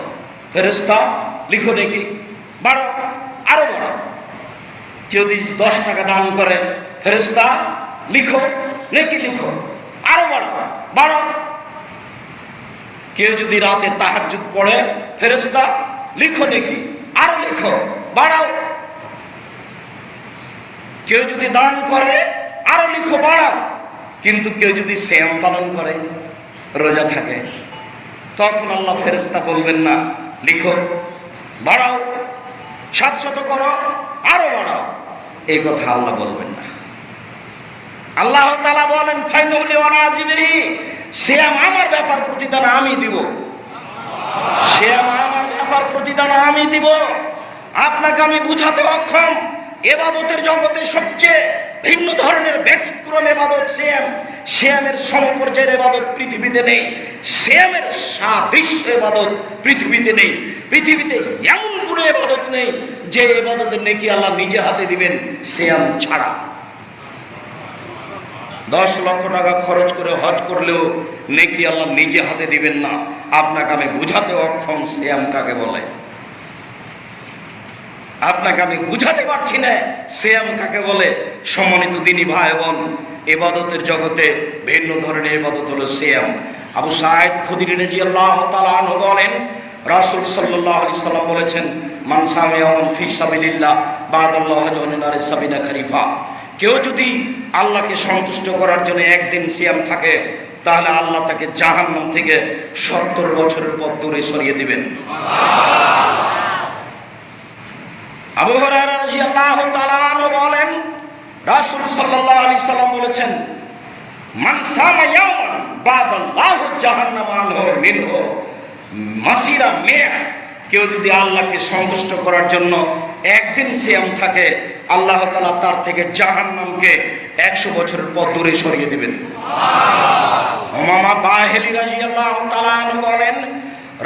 ফেরেশতা লিখো নেকি, বাড়াও, আরো বাড়াও। যদি 10 টাকা দান করে, ফেরেশতা লিখো, নেকি লিখো, আরো বাড়াও, বাড়াও। কেউ যদি রাতে তাহাজ্জুদ পড়ে, ফেরেশতা লিখো নেকি, আরো লিখো, বাড়াও। কেউ যদি দান করে, আরো লিখো, বাড়াও। কিন্তু কেউ যদি সিয়াম পালন করে, রোজা থাকে, তখন আল্লাহ ফেরেশতা বলবেন না লিখো, বাড়াও, 700 করো, আরো বাড়াও, এই কথা আল্লাহ বলবেন না। আল্লাহ তাআলা বলেন ফাইনালি ওয়ানাজিবিহি, সিয়াম আমার ব্যাপার প্রতিদান আমি দিব, সিয়াম আমার ব্যাপার প্রতিদান আমি দিব। আপনাকে আমি বুঝাতে অক্ষম, ইবাদতের জগতে সবচেয়ে ভিন্ন ধরনের ব্যতিক্রম ইবাদত সিয়াম। সিয়ামের সমপর্যায়ের ইবাদত পৃথিবীতে নেই, সিয়ামের সাদৃশ্য ইবাদত পৃথিবীতে নেই। পৃথিবীতে এমন কোনো ইবাদত নেই যে ইবাদতের নেকি আল্লাহ নিজে হাতে দিবেন সিয়াম ছাড়া। 10 লক্ষ টাকা খরচ করে হজ করলেও নেকি আল্লাহ নিজে হাতে দিবেন না। আপনাকে আমি বুঝাতে অক্ষম সিয়াম কাকে বলে, আপনাকে আমি বুঝাতে পারছি না সিয়াম কাকে বলে। সম্মানিত দিনী ভাই বোন, ইবাদতের জগতে ভিন্ন ধরনের ইবাদত হলো সিয়াম। আবু সাঈদ খুদরি রাদিয়াল্লাহু তাআলা আনহু বলেন, রাসূল সাল্লাল্লাহু আলাইহি সাল্লাম বলেছেন, মান সামা ইয়াওমান ফি সাবিলিল্লাহ বাদাল্লাহু জান্নাতার সাবিনা খরিফা। কেউ যদি আল্লাহকে সন্তুষ্ট করার জন্য একদিন সিয়াম থাকে, তাহলে আল্লাহ তাকে জাহান্নাম থেকে 70 বছরের পথ দূরে সরিয়ে দিবেন। আবু হুরায়রা রাদিয়াল্লাহু তাআলা আনহু বলেন, রাসূল সাল্লাল্লাহু আলাইহি সাল্লাম বলেছেন, মান সামা ইয়াওমান বাদাল্লাহু জাহান্নাম আনহু মিনহু মাসিরা মিয়া। কেউ যদি আল্লাহকে সন্তুষ্ট করার জন্য একদিন সিয়াম থাকে, আল্লাহ তাআলা তার থেকে জাহান্নামকে 100 বছরের পথ দূরে সরিয়ে দিবেন। উমামা বাহিলি রাদিয়াল্লাহু তাআলা আনহু বলেন,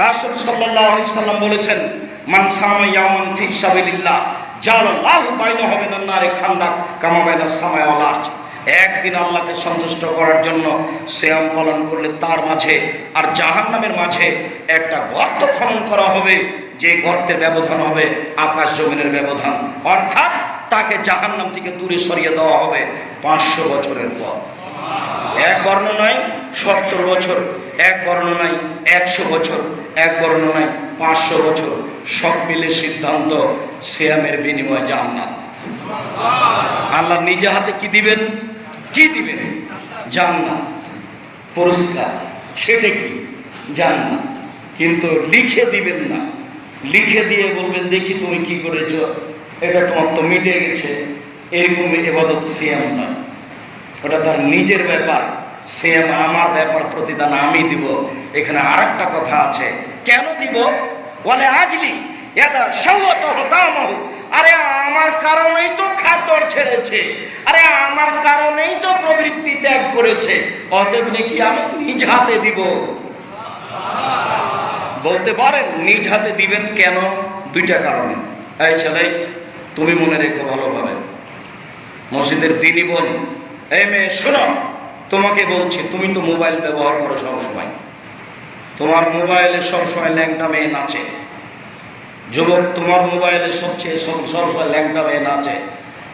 রাসূল সাল্লাল্লাহু আলাইহি সাল্লাম বলেছেন, মান সামা ইয়াওমান ফি সাবিলিল্লাহ জালাল্লাহু বাইনাহু ওয়া বাইনান নারি খান্দাক কামা বাইনাস সামাই ওয়াল আরজ। একদিন আল্লাহকে সন্তুষ্ট করার জন্য সিয়াম পালন করলে তার মাঝে আর জাহান্নামের মাঝে একটা গর্ত খনন করা হবে, যে গর্তের ব্যবধান হবে আকাশ জমিনের ব্যবধান। অর্থাৎ তাকে জাহান্নাম থেকে দূরে সরিয়ে দেওয়া হবে 500 বছরের পর। এক বর্ণনায় 70 বছর, এক বর্ণনায় 100 বছর, এক বর্ণনায় 500 বছর। সব মিলে সিদ্ধান্ত সিয়ামের বিনিময়ে জান্নাত। আল্লাহ নিজে হাতে কি দিবেন? কি দিবেন? জান্নাত, পুরস্কার। সেটা কি? জান্নাত। কিন্তু লিখে দিবেন না, লিখে দিয়ে বলবেন দেখি তুমি কি করেছো, এটা তোমার তো মিটে গেছে। এরকম ইবাদত সিয়াম নয়, ওটা তার নিজের ব্যাপার। সিয়াম আমার ব্যাপার, প্রতিদান আমি দিব। এখানে আরেকটা কথা আছে, কেন দিব? বলে আজলি এটা শাওয়াত হতামাহু, আরে আমার কারণেই তো খাদ্য ছেড়েছে, আরে আমার কারণেই তো প্রবৃত্তি ত্যাগ করেছে, অতএব নাকি আমি নিজ হাতে দিব। বলতে পারেন নিজ হাতে দিবেন কেন? 2টা কারণে। এই ছেলে, তুমি মনে রেখো ভালোভাবে, মসজিদের দিনী বোন, এই মেয়ে শোনো, তোমাকে বলছি, তুমি তো মোবাইল ব্যবহার করো সবসময়, তোমার মোবাইলে সবসময় ল্যাংটা মেয়ে নাচে। যুবক, তোমার মোবাইলে সবসময় ল্যাংটা মেয়ে নাচে।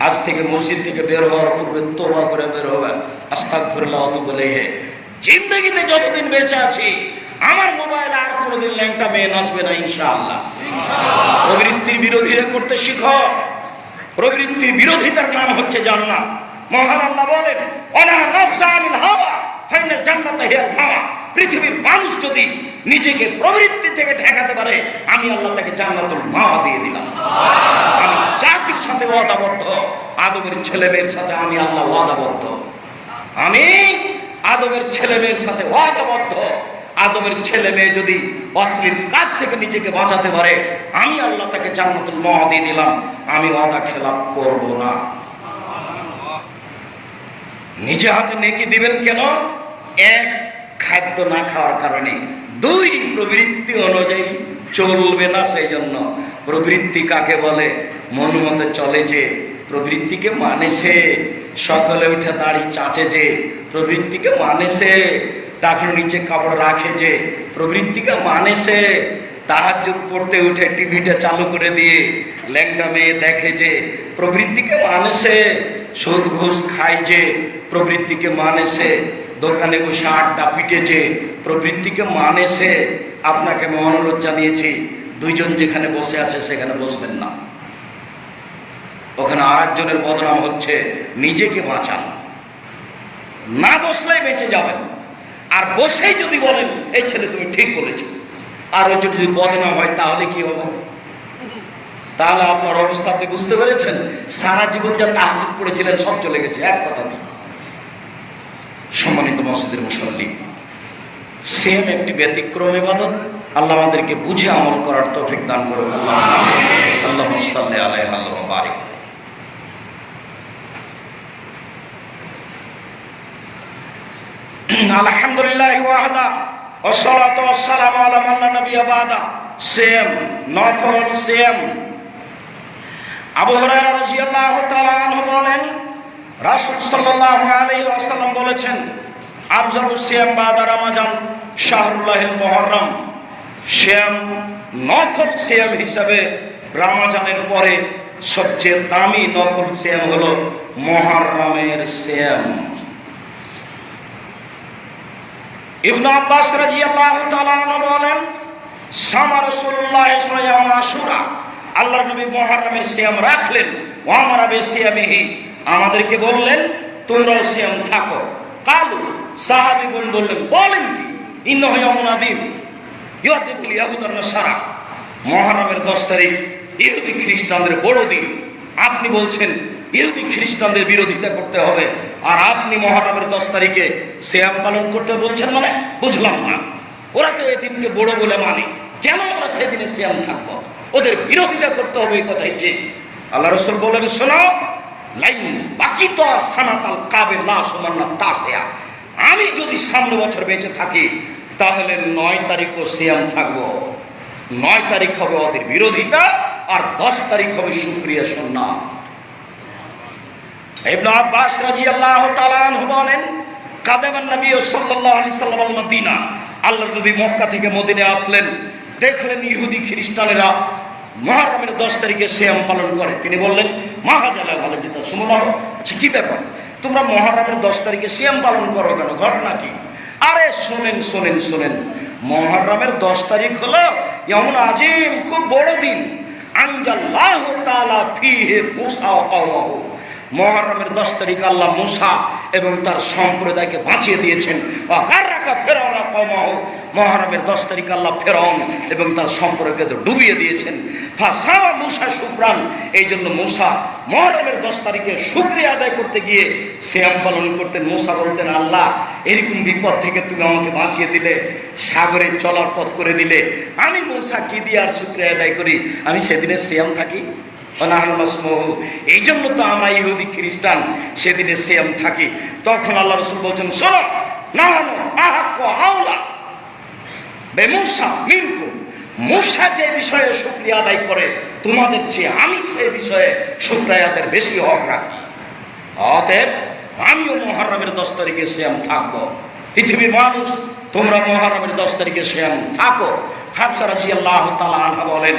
আজ থেকে মসজিদ থেকে বের হওয়ার পূর্বে তোবা করে বের হবে, আস্তাগফিরুল্লাহ অত বলে জিন্দগিতে যতদিন বেঁচে আছি আমার মোবাইলে আর কোনোদিন ল্যাংটা মেয়ে নাচবে না ইনশাআল্লাহ। প্রবৃত্তির বিরোধিতা করতে শিখো। প্রবৃত্তির বিরোধিতার নাম হচ্ছে জান্নাত। মহান আল্লাহ বলেন, অনাহা নাফসা আনিল হাওয়া ফাইনাল জান্নাতা হিয়াল মাওয়া। পৃথিবীর মানুষ যদি নিজেকে প্রবৃত্তি থেকে ঠেকাতে পারে, আমি আল্লাহ তাকে জান্নাতুল মাওয়া দিয়ে দিলাম। আমি জাতির সাথে ওয়াদাবদ্ধ, আদমের ছেলে মেয়ের সাথে আমি আল্লাহ ওয়াদাবদ্ধ। আমি আদমের ছেলে মেয়ের সাথে ওয়াদাবদ্ধ। আদমের ছেলে মেয়ে যদি অশ্লীল কাজ থেকে নিজেকে বাঁচাতে পারে, আমি আল্লাহ তাকে জান্নাতুল মাওয়া দিয়ে দিলাম। আমি ওয়াদা খেলাপ করব না। নিজে হাতে নেকি দিবেন কেন? 1, খাদ্য না খাওয়ার কারণে। 2, প্রবৃত্তি অনুযায়ী চলবে না, সেই জন্য। প্রবৃত্তি কাকে বলে? মন মতো চলে যে, প্রবৃত্তিকে মানে সে। সকালে উঠে দাড়ি চাচে যে, প্রবৃত্তিকে মানে সে। টাকার নিচে কাপড় রাখে যে, প্রবৃত্তিকে মানে সে। তাহাজ্জুদ পড়তে উঠে টিভিটা চালু করে দিয়ে ল্যাংটা মেয়ে দেখে যে, প্রবৃত্তিকে মানে সে। সুদ ঘুষ খায় যে, প্রবৃত্তিকে মানে সে। দোকানে বসে আড্ডা পিটেছে, প্রবৃত্তিকে মানেছে, আপনাকে আমি অনুরোধ জানিয়েছি দুইজন যেখানে বসে আছে সেখানে বসবেন না। ওখানে আর একজনের বদনাম হচ্ছে, নিজেকে বাঁচান। না বসলেই বেঁচে যাবেন, আর বসেই যদি বলেন এই ছেলে তুমি ঠিক বলেছো, আর ওই যদি বদনাম হয় তাহলে কি হবে? তাহলে আপনার অবস্থা আপনি বুঝতে পেরেছেন? সারা জীবন যা তাহাজ্জুদ পড়েছিলেন সব চলে গেছে এক কথা নেই। সম্মানিত মসজিদের মুসল্লি, সেম একটি ব্যতিক্রম ইবাদত। আল্লাহ আমাদেরকে বুঝে আমল করার তৌফিক দান করুন। আল্লাহুম্মা সাল্লি আলাইহি ওয়া বারিক। আলহামদুলিল্লাহি ওয়াহদা ওয়াসসালাতু ওয়াসসালামু আলা মান লা নাবিয়্যা বাদা। সেম নফল সেম। আবু হুরায়রা রাদিয়াল্লাহু তাআলা আনহু বলেন, রাসূল সাল্লাল্লাহু আলাইহি ওয়াসাল্লাম বলেছেন, আফজালুস সিয়াম বাদা রমাজান শাহরুল্লাহিল মুহররম। সিয়াম নফল সিয়াম হিসাবে রমজানের পরে সবচেয়ে দামি নফল সিয়াম হলো মুহররমের সিয়াম। ইবনে আব্বাস রাদিয়াল্লাহু তাআলা আনহু বলেন, সামা রাসূলুল্লাহ সাল্লাল্লাহু আলাইহি আশুরা, আল্লাহর নবী মুহররমের সিয়াম রাখলেন। ওয়া আমারা বিসিয়ামিহি, আমাদেরকে বললেন তোমরাও সিয়াম থাকো। কালু, সাহাবীগণ বললেন, বলেন কি? ইন্নাহু ইয়াউমুন আযীম ইয়াতিবুল ইয়াহুদ ওয়ান নাসারা, মুহররমের 10 তারিখ ইহুদি খ্রিস্টানদের বড় দিন। আপনি বলছেন ইহুদি খ্রিস্টানদের বিরোধিতা করতে হবে, আর আপনি মুহররমের 10 তারিখে সিয়াম পালন করতে বলছেন, মানে বুঝলাম না। ওরা তো এই দিনকে বড় বলে মানে, কেন আমরা সেদিনে সিয়াম থাকবো? ওদের বিরোধিতা করতে হবে, এই কথাই ঠিক। আল্লাহ রাসূল বলেন, শোনো, লাইন বাকি তো সানাতাল কাবের লা সুমান্না তাসিয়া, আমি যদি সামনে বছর বেঁচে থাকি তাহলে 9 তারিখও সিয়াম থাকবো। 9 তারিখ হবে ওদের বিরোধিতা, আর 10 তারিখ হবে শুকরিয়া সুন্নাহ। ইবনে আব্বাস রাদিয়াল্লাহু তাআলা আনহু বলেন, কাদামান নবী সাল্লাল্লাহু আলাইহি সাল্লাম আল মদিনা, আল্লাহর নবী মক্কা থেকে মদিনায় আসলেন, দেখলেন ইহুদি খ্রিস্টানেরা মুহররমের 10 তারিখে সিয়াম পালন করে। তিনি বললেন, মাহাজালা ভালো যেটা সুমনার, আচ্ছা কি ব্যাপার, তোমরা মুহররমের 10 তারিখে সিয়াম পালন করো কেন, ঘটনা কি? আরে শোনেন শোনেন শোনেন, মুহররমের 10 তারিখ হলো ইয়াউমুন আযীম, খুব বড় দিন। আনজাল্লাহু তাআলা ফীহি মুসা ওয়া কওমাহু, মুহররমের 10 তারিখ আল্লাহ মুসা এবং তার সম্প্রদায়কে বাঁচিয়ে দিয়েছেন। ওয়াগাররাকা ফিরআউন ওয়া কওমাহু, মুহররমের 10 তারিখ আল্লাহ ফিরআউন এবং তার সম্প্রদায়কে ডুবিয়ে দিয়েছেন। ফাসাওয়া মুসা শুকরান, এই জন্য মুসা মুহররমের 10 তারিখে শুকরিয়া আদায় করতে গিয়ে সিয়াম পালন করতেন। মুসা বলতেন, আল্লাহ এরকম বিপদ থেকে তুমি আমাকে বাঁচিয়ে দিলে, সাগরে চলার পথ করে দিলে, আমি মুসা কি দিয়ে আর শুকরিয়া আদায় করি? আমি সেদিনে সিয়াম থাকি। এই জন্য তো আমরা ইহুদি খ্রিস্টান সেদিনে সিয়াম থাকি। তখন আল্লাহ রাসূল বলছেন, শোনো, নাহানু আহাক্কু আওলা বিমূসা মিনকুম, মূসা যে বিষয়ে শুকরিয়া আদায় করে তোমাদের চেয়ে আমি সেই বিষয়ে শুকরিয়া আদায়ের বেশি হক রাখি। অতএব আমিও মুহররমের 10 তারিখে সিয়াম থাকবো। পৃথিবীর মানুষ, তোমরা মুহররমের 10 তারিখে সিয়াম থাকো। হাফসা রাদিয়াল্লাহু তাআলা আনহা বলেন,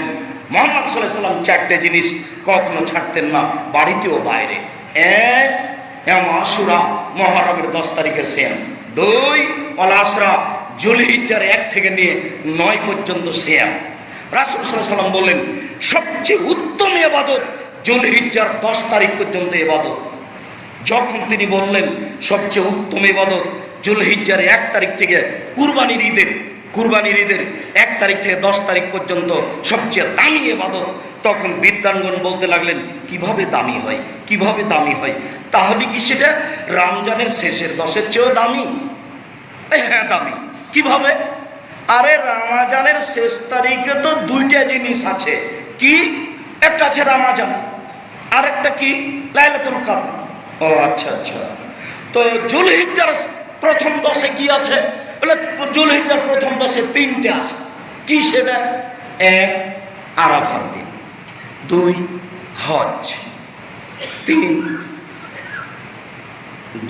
মুহাম্মদ সাল্লাল্লাহু আলাইহি ওয়াসাল্লাম 4টে জিনিস কখনো ছাড়তেন না, বাড়িতে ও বাইরে। 1, ইয়াউম আশুরা, মুহররমের 10 তারিখের সিয়াম। 2, ওয়াল আসরা, যুলহিজ্জার 1 থেকে নিয়ে 9 পর্যন্ত সিয়াম। রাসূল সাল্লাল্লাহু আলাইহি ওয়াসাল্লাম বললেন, সবচেয়ে উত্তম ইবাদত যুলহিজ্জার 10 তারিখ পর্যন্ত ইবাদত। যখন তিনি বললেন সবচেয়ে উত্তম ইবাদত যুলহিজ্জার 1 তারিখ থেকে কুরবানির ঈদের 1 তারিখ থেকে 10 তারিখ পর্যন্ত সবচেয়ে দামি ইবাদত, তখন বিদ্বানগণ বলতে লাগলেন, কিভাবে দামি হয়, কিভাবে দামি হয়? তাহলে কি সেটা রমজানের শেষের 10-এর চেয়েও দামি? হ্যাঁ দামি। কিভাবে? আরে রমজানের শেষ তারিখে তো 2টা জিনিস আছে। কি? একটা আছে রমজান, আরেকটা কি? লাইলাতুল কদর। ও আচ্ছা আচ্ছা, তো যুলহিজ্জার প্রথম 10-এ কি আছে? বলে যুলহিজ্জার প্রথম 10-এ 3টে আছে। কি সেটা? 1, আরাফার দিন। 2, হজ। 3,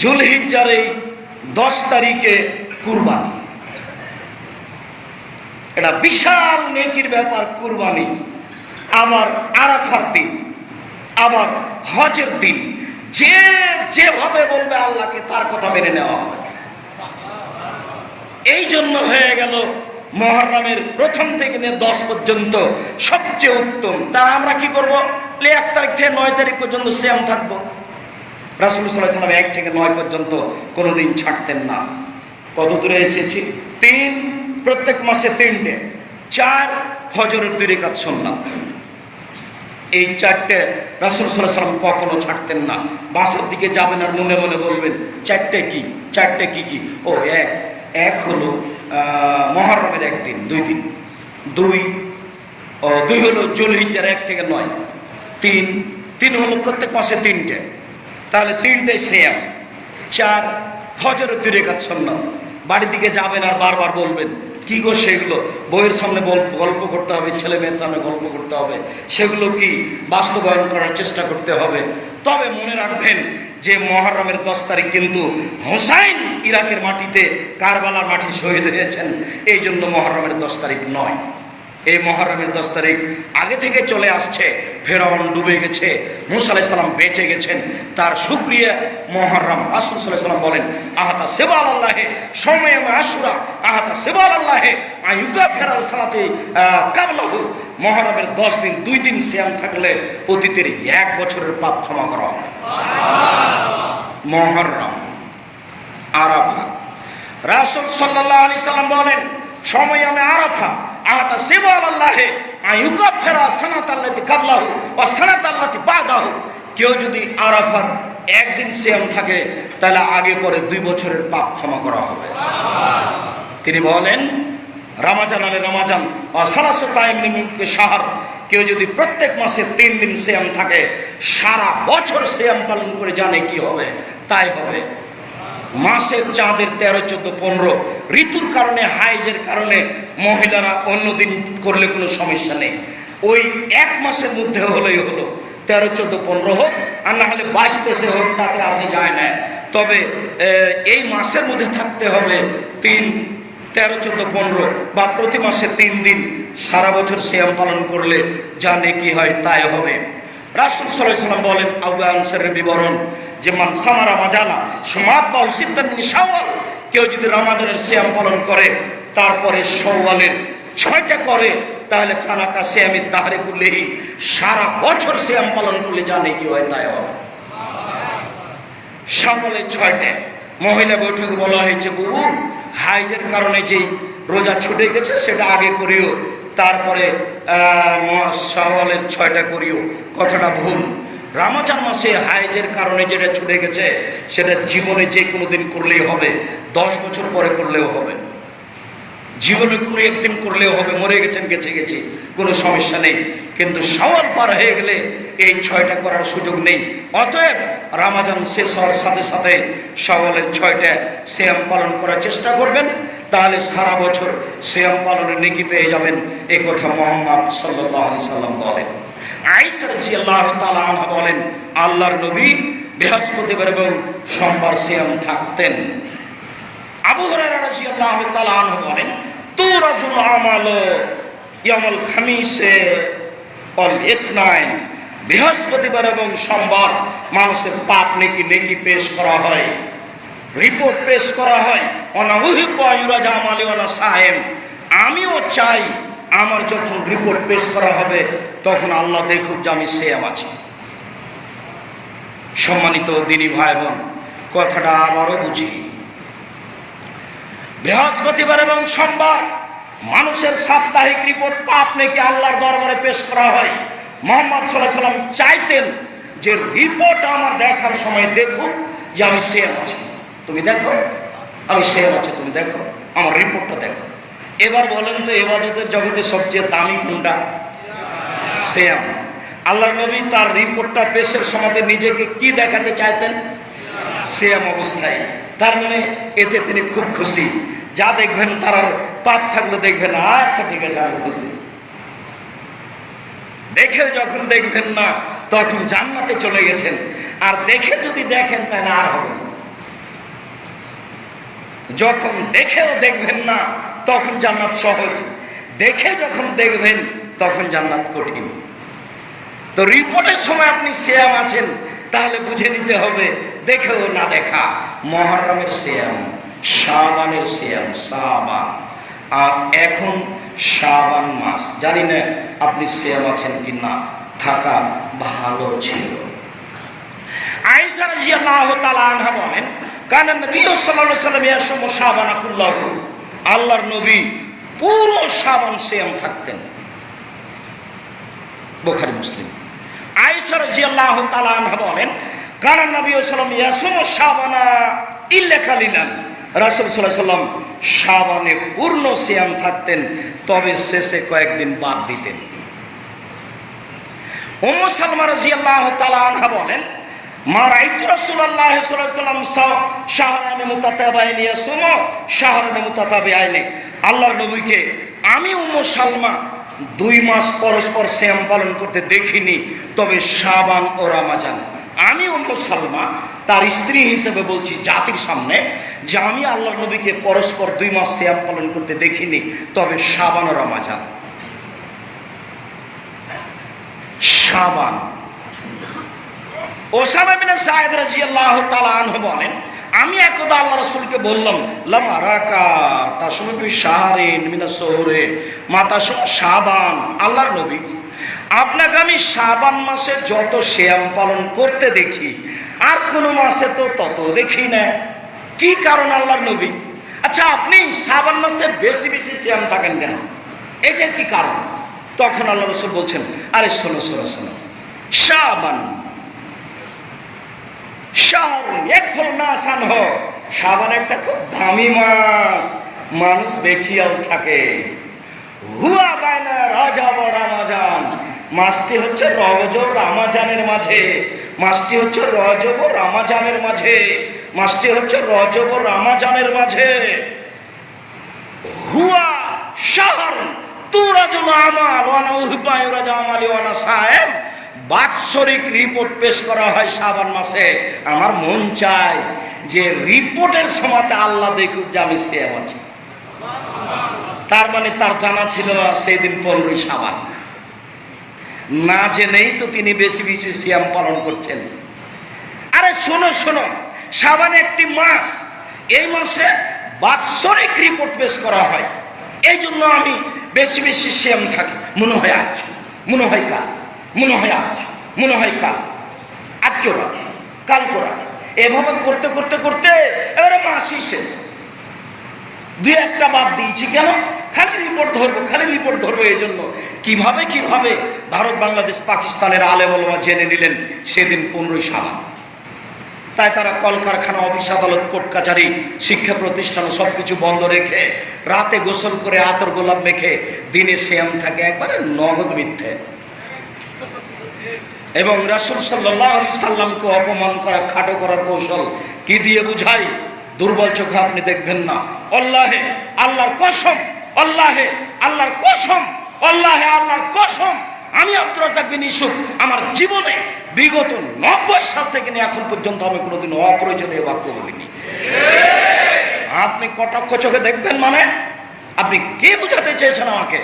যুলহিজ্জার এই 10 তারিখে কুরবানি। এটা বিশাল নেকির ব্যাপার কুরবানি। আবার আরাফার দিন, আবার হজের দিন। যে যেভাবে বলবে আল্লাহকে তার কথা মেনে নেওয়া হবে। এই জন্য হয়ে গেল মুহররমের প্রথম থেকে নিয়ে 10 পর্যন্ত সবচেয়ে উত্তম। তার আমরা কি করব? 1 তারিখ থেকে 9 তারিখ পর্যন্ত সিয়াম থাকবো। রাসূল সাল্লাল্লাহু আলাইহি ওয়াসাল্লাম 1 থেকে 9 পর্যন্ত কোনোদিন ছাড়তেন না। কত দূরে এসেছি? 3 প্রত্যেক মাসে 3টে, 4 ফজরের 2 রাকাত সুন্নাত। এই 4টে রাসূল সাল্লাল্লাহু আলাইহি ওয়াসাল্লাম কখনো ছাড়তেন না। বাসার দিকে যাবেন আর মনে মনে বলবেন 4টে কি? 4টে কি কি? ও এক হলো মুহররমের একদিন, 2 দিন, 2 হলো যুলহিজ্জার 1 থেকে 9, 3 হলো প্রত্যেক মাসে 3টে, তাহলে 3টে সিয়াম, 4 ফজরের 2 রাকাত সুন্নাত। বাড়ি দিকে যাবেন আর বারবার বলবেন কি গো সেগুলো? বইয়ের সামনে গল্প করতে হবে, ছেলে মেয়ের সামনে গল্প করতে হবে, সেগুলো কি বাস্তবায়ন করার চেষ্টা করতে হবে। তবে মনে রাখবেন যে মুহররমের 10 তারিখ কিন্তু হুসাইন ইরাকের মাটিতে কারবালার মাটি শহীদ হয়েছেন, এই জন্য মুহররমের 10 তারিখ নয়। এই মুহররমের 10 তারিখ আগে থেকে চলে আসছে। ফেরাউন ডুবে গেছে, মূসা আলাইহিস সালাম বেঁচে গেছেন, তার শুকরিয়া মুহররম। রাসূল সাল্লাল্লাহু আলাইহি ওয়াসাল্লাম বলেন আহাতা সিবালাল্লাহি শাওমায়াম আশুরা আহাতা সিবালাল্লাহি আয়ুকাফিরাল সালাতি কাবলাহু। মুহররমের 10 দিন 2 দিন সিয়াম থাকলে অতীতের 1 বছরের পাপ ক্ষমা করা হয়। মুহররম, আরাফা। রাসূল সাল্লাল্লাহু আলাইহি সাল্লাম বলেন শাওমায়ামে আরাফা আহাতা সিবালাল্লাহি আয়ুকাফিরা সানাতাল্লাতি কাবলাহু ওয়া সানাতাল্লাতি বাদাহু। কেউ যদি আরাফার একদিন সিয়াম থাকে তাহলে আগে পরে 2 বছরের পাপ ক্ষমা করা হবে। তিনি বলেন রমজান আলে রমজান ওয়া সালাসাতু আইয়ামিন মিন শাহর। কেউ যদি প্রত্যেক মাসে 3 দিন সিয়াম থাকে, সারা বছর সিয়াম পালন করে জানে কি হবে? তাই হবে। মাসের চাঁদের 13, 14, 15 ঋতুর কারণে, হাইজের কারণে মহিলারা অন্য দিন করলে কোনো সমস্যা নেই। ওই 1 মাসের মধ্যে হলেই হলো, 13, 14, 15 হোক আর না হলে 22, 23 হোক, তাতে আসে যায় না। তবে এই মাসের মধ্যে থাকতে হবে 3, 13, 14, 15 বা প্রতি মাসে 3 দিন। সারা বছর সিয়াম পালন করলে যা নেকি হয় তাই হবে। রাসূল সাল্লাল্লাহু আলাইহি ওয়াসাল্লাম বলেন আবু আনসারের বিবরণ যে মান সামা রমাজানা সুমাত বা সিত্তান মিন শাওয়াল। কেউ যদি রমাজানের সিয়াম পালন করে তারপরে শাওয়ালের 6টা করে তাহলে খানাকা সিয়ামিদ দাহরে কুল্লিহি, সারা বছর সিয়াম পালন করলে যা নেকি হয় তাই হবে। শাওয়ালের 6টে। মহিলা বৈঠকে বলা হয়েছে বহু হাইজের কারণে যেই রোজা ছুটে গেছে সেটা আগে করিও, তারপরে শাওয়ালের 6টা করিও। কথাটা ভুল। রমজান মাসে হাইজের কারণে যেটা ছুটে গেছে সেটা জীবনে যে কোনো দিন করলেই হবে, 10 বছর পরে করলেও হবে, জীবনে কোনো একদিন করলেও হবে। মরে গেছেন, গেছে, কোনো সমস্যা নেই। কিন্তু শাওয়াল পার হয়ে গেলে এই 6টা করার সুযোগ নেই। অতএব রমজান শেষ হওয়ার সাথে সাথে শাওয়ালের 6টা সিয়াম পালন করার চেষ্টা করবেন, তাহলে সারা বছর সিয়াম পালনের নেকি পেয়ে যাবেন। এই কথা মুহাম্মদ সাল্লাল্লাহু আলাইহি সাল্লাম বলেন। আয়েশা রাদিয়াল্লাহু তাআলা আনহা বলেন আল্লাহর নবী বৃহস্পতিবার এবং সোমবার সিয়াম থাকতেন। আবু হুরায়রা রাদিয়াল্লাহু তাআলা আনহু বলেন তুরাজুল আমালু ইয়াউমুল খামিসে ওয়াল ইসনাইন। বৃহস্পতিবার এবং সোমবার মানুষের পাপ নেকি পেশ করা হয়, রিপোর্ট পেশ করা হয়। ওয়ানা উহিব্বু ইউরাজা আমালি ওয়ানা সায়েম। আমিও চাই আমার যখন রিপোর্ট পেশ করা হবে তখন আল্লাহ দেখুক যে আমি সিয়াম আছি। সম্মানিত দিনী ভাই বোন, কথাটা আবারও বুঝি। বৃহস্পতিবার এবং সোমবার মানুষের সাপ্তাহিক রিপোর্ট পাপ নেকি আল্লাহর দরবারে পেশ করা হয়। মুহাম্মদ সাল্লাল্লাহু আলাইহি ওয়াসাল্লাম চাইতেন যে রিপোর্ট আমার দেখার সময় দেখুক যে আমি সিয়াম আছি। তুমি দেখো আমি সিয়াম আছি, তুমি দেখো আমার রিপোর্টটা দেখো। এবার বলেন তো ইবাদতের জগতে সবচেয়ে দামি কোনটা? সিয়াম। আল্লাহর নবী তার রিপোর্টটা পেশের সময় নিজেকে কি দেখাতে চাইতেন? সিয়াম অবস্থায়। তার মানে এতে তিনি খুব খুশি। যা দেখবেন তার পাপ থাকলে দেখবেন আচ্ছা ঠিক আছে আমি খুশি। দেখে যখন দেখবেন না তখন জান্নাতে চলে গেছেন। আর দেখে যদি দেখেন তাহলে আর হবে না। যখন দেখেও দেখবেন না তখন জান্নাত সহজ, দেখে যখন দেখবেন তখন জান্নাত কঠিন। তো রিপোর্টের সময় আপনি সিয়াম আছেন তাহলে বুঝে নিতে হবে দেখেও না দেখা। মুহররমের সিয়াম, শাবানের সিয়াম, শাবান। আর এখন শাবান মাস, জানি না আপনি সিয়াম আছেন কি না, থাকা ভালো ছিল। আয়েশা রাদিয়াল্লাহু তাআলা আনহা বলেন, কানা নবী সাল্লাল্লাহু আলাইহি ওয়াসাল্লাম ইয়াসুমু শাবানা কুল্লাহু, আল্লাহর নবী পুরো শাবান সিয়াম থাকতেন। বুখারী মুসলিম। আয়েশা রাদিয়াল্লাহু তাআলা আনহা বলেন, কানা নবী সাল্লাল্লাহু আলাইহি ওয়াসাল্লাম ইয়াসুমু শাবানা ইল্লা কালিলান, রাসূল সাল্লাল্লাহু আলাইহি ওয়াসাল্লাম শাবানে পূর্ণ সিয়াম থাকতেন, তবে শেষে কয়েকদিন বাদ দিতেন। উম্মু সালমা রাদিয়াল্লাহু তাআলা আনহা বলেন, মা রাআইতু রাসূলুল্লাহ সাল্লাল্লাহু আলাইহি ওয়াসাল্লাম শাহরানি মুতাতাবিআইনি ইয়াসুমু শাহরানি মুতাতাবিআইনি, আল্লাহর নবীকে আমি উম্মু সালমা 2 মাস পরস্পর সিয়াম পালন করতে দেখিনি, তবে শাবান ও রমজান। আমি উম্মু সালমা তার স্ত্রী হিসেবে বলছি জাতির সামনে যে আমি আল্লাহর নবীকে পরস্পর 2 মাস সিয়াম পালন করতে দেখিনি, তবে শাবান ও রমজান। শাবান। ওসামা বিন যায়েদ রাদিয়াল্লাহু তাআলা আনহু বলেন, আমি একদা আল্লাহ রাসূলকে বললাম, লাম আরাকা তাসুমু ফি শাহরিন মিনাস শুহুরে মা তাসুমু শাবান, আল্লাহর নবী আপনাকে আমি শাবান মাসে যত সিয়াম পালন করতে দেখি আর কোন মাসে তো তত দেখি না। কি কারণ আল্লাহর নবী? আচ্ছা, আপনি শাবান মাসে বেশি বেশি সিয়াম থাকেন কেন, এটার কি কারণ? তখন আল্লাহ রাসূল বলছেন, আরে শোনো শোনো শোনো, শাবান শাহরুন ইয়াকফুরনাসান হো, শাবান একটা খুব দামি মাস, মানুষ বেখিয়াল থাকে। হুয়া বাইনা রজব ও রমজান, মাসটি হচ্ছে রজব রমজানের মাঝে, মাসটি হচ্ছে রজব ও রমজানের মাঝে, মাসটি হচ্ছে রজব ও রমজানের মাঝে। হুয়া শাহরুন তুরাজুল আমাল ওয়া নাউহিবা ইউরাজা আমালি ওয়া না সায়েম, বাৎসরিক রিপোর্ট পেশ করা হয় শাবান মাসে। আমার মন চায় যে রিপোর্টের সময়তে আল্লাহ দেখুক যে আমি সিয়াম আছি। তার মানে তার জানা ছিল সেই দিন 15ই শাবান, না জেনেই তো তিনি বেশি বেশি সিয়াম পালন করছেন। আরে শোনো শোনো, শাবান একটি মাস, এই মাসে বাৎসরিক রিপোর্ট পেশ করা হয়, এই জন্য আমি বেশি বেশি সিয়াম থাকি। মনে হয় আজ, মনে হয় কাল, মনে হয় আজ, মনে হয় কাল, আজকেও রাখি, কালকেও রাখি, এভাবে করতে করতে করতে এবারে মাসই শেষ। 2-1টা বাদ দিয়েছি কেন? খালি রিপোর্ট ধরবো, খালি রিপোর্ট ধরবো। এই জন্য কিভাবে কিভাবে ভারত, বাংলাদেশ, পাকিস্তানের আলেম ওলামা জেনে নিলেন সেদিন 15ই শাবান। তাই তারা কলকারখানা, অফিস আদালত, কোর্ট কাচারি, শিক্ষা প্রতিষ্ঠান সব কিছু বন্ধ রেখে রাতে গোসল করে আতর গোলাপ মেখে দিনে সিয়াম থাকে, একবারে নগদ মিথ্যে। এবং রাসূল সাল্লাল্লাহু আলাইহি সাল্লামকে অপমান করা, খাটো করার কৌশল কি দিয়ে বুঝাই? দুর্বল চোখে আপনি দেখবেন না। আল্লাহে আল্লাহর কসম, আল্লাহে আল্লাহর কসম, আল্লাহে আল্লাহর কসম, আমি আব্দুর রাজ্জাক বিন ইউসুফ আমার জীবনে বিগত 90 সাল থেকে নিয়ে এখন পর্যন্ত আমি কোনোদিন অপ্রয়োজনীয় বাক্য বলিনি। আপনি কটাক্ষ চোখে দেখবেন মানে আপনি কে বুঝাতে চেয়েছেন আমাকে?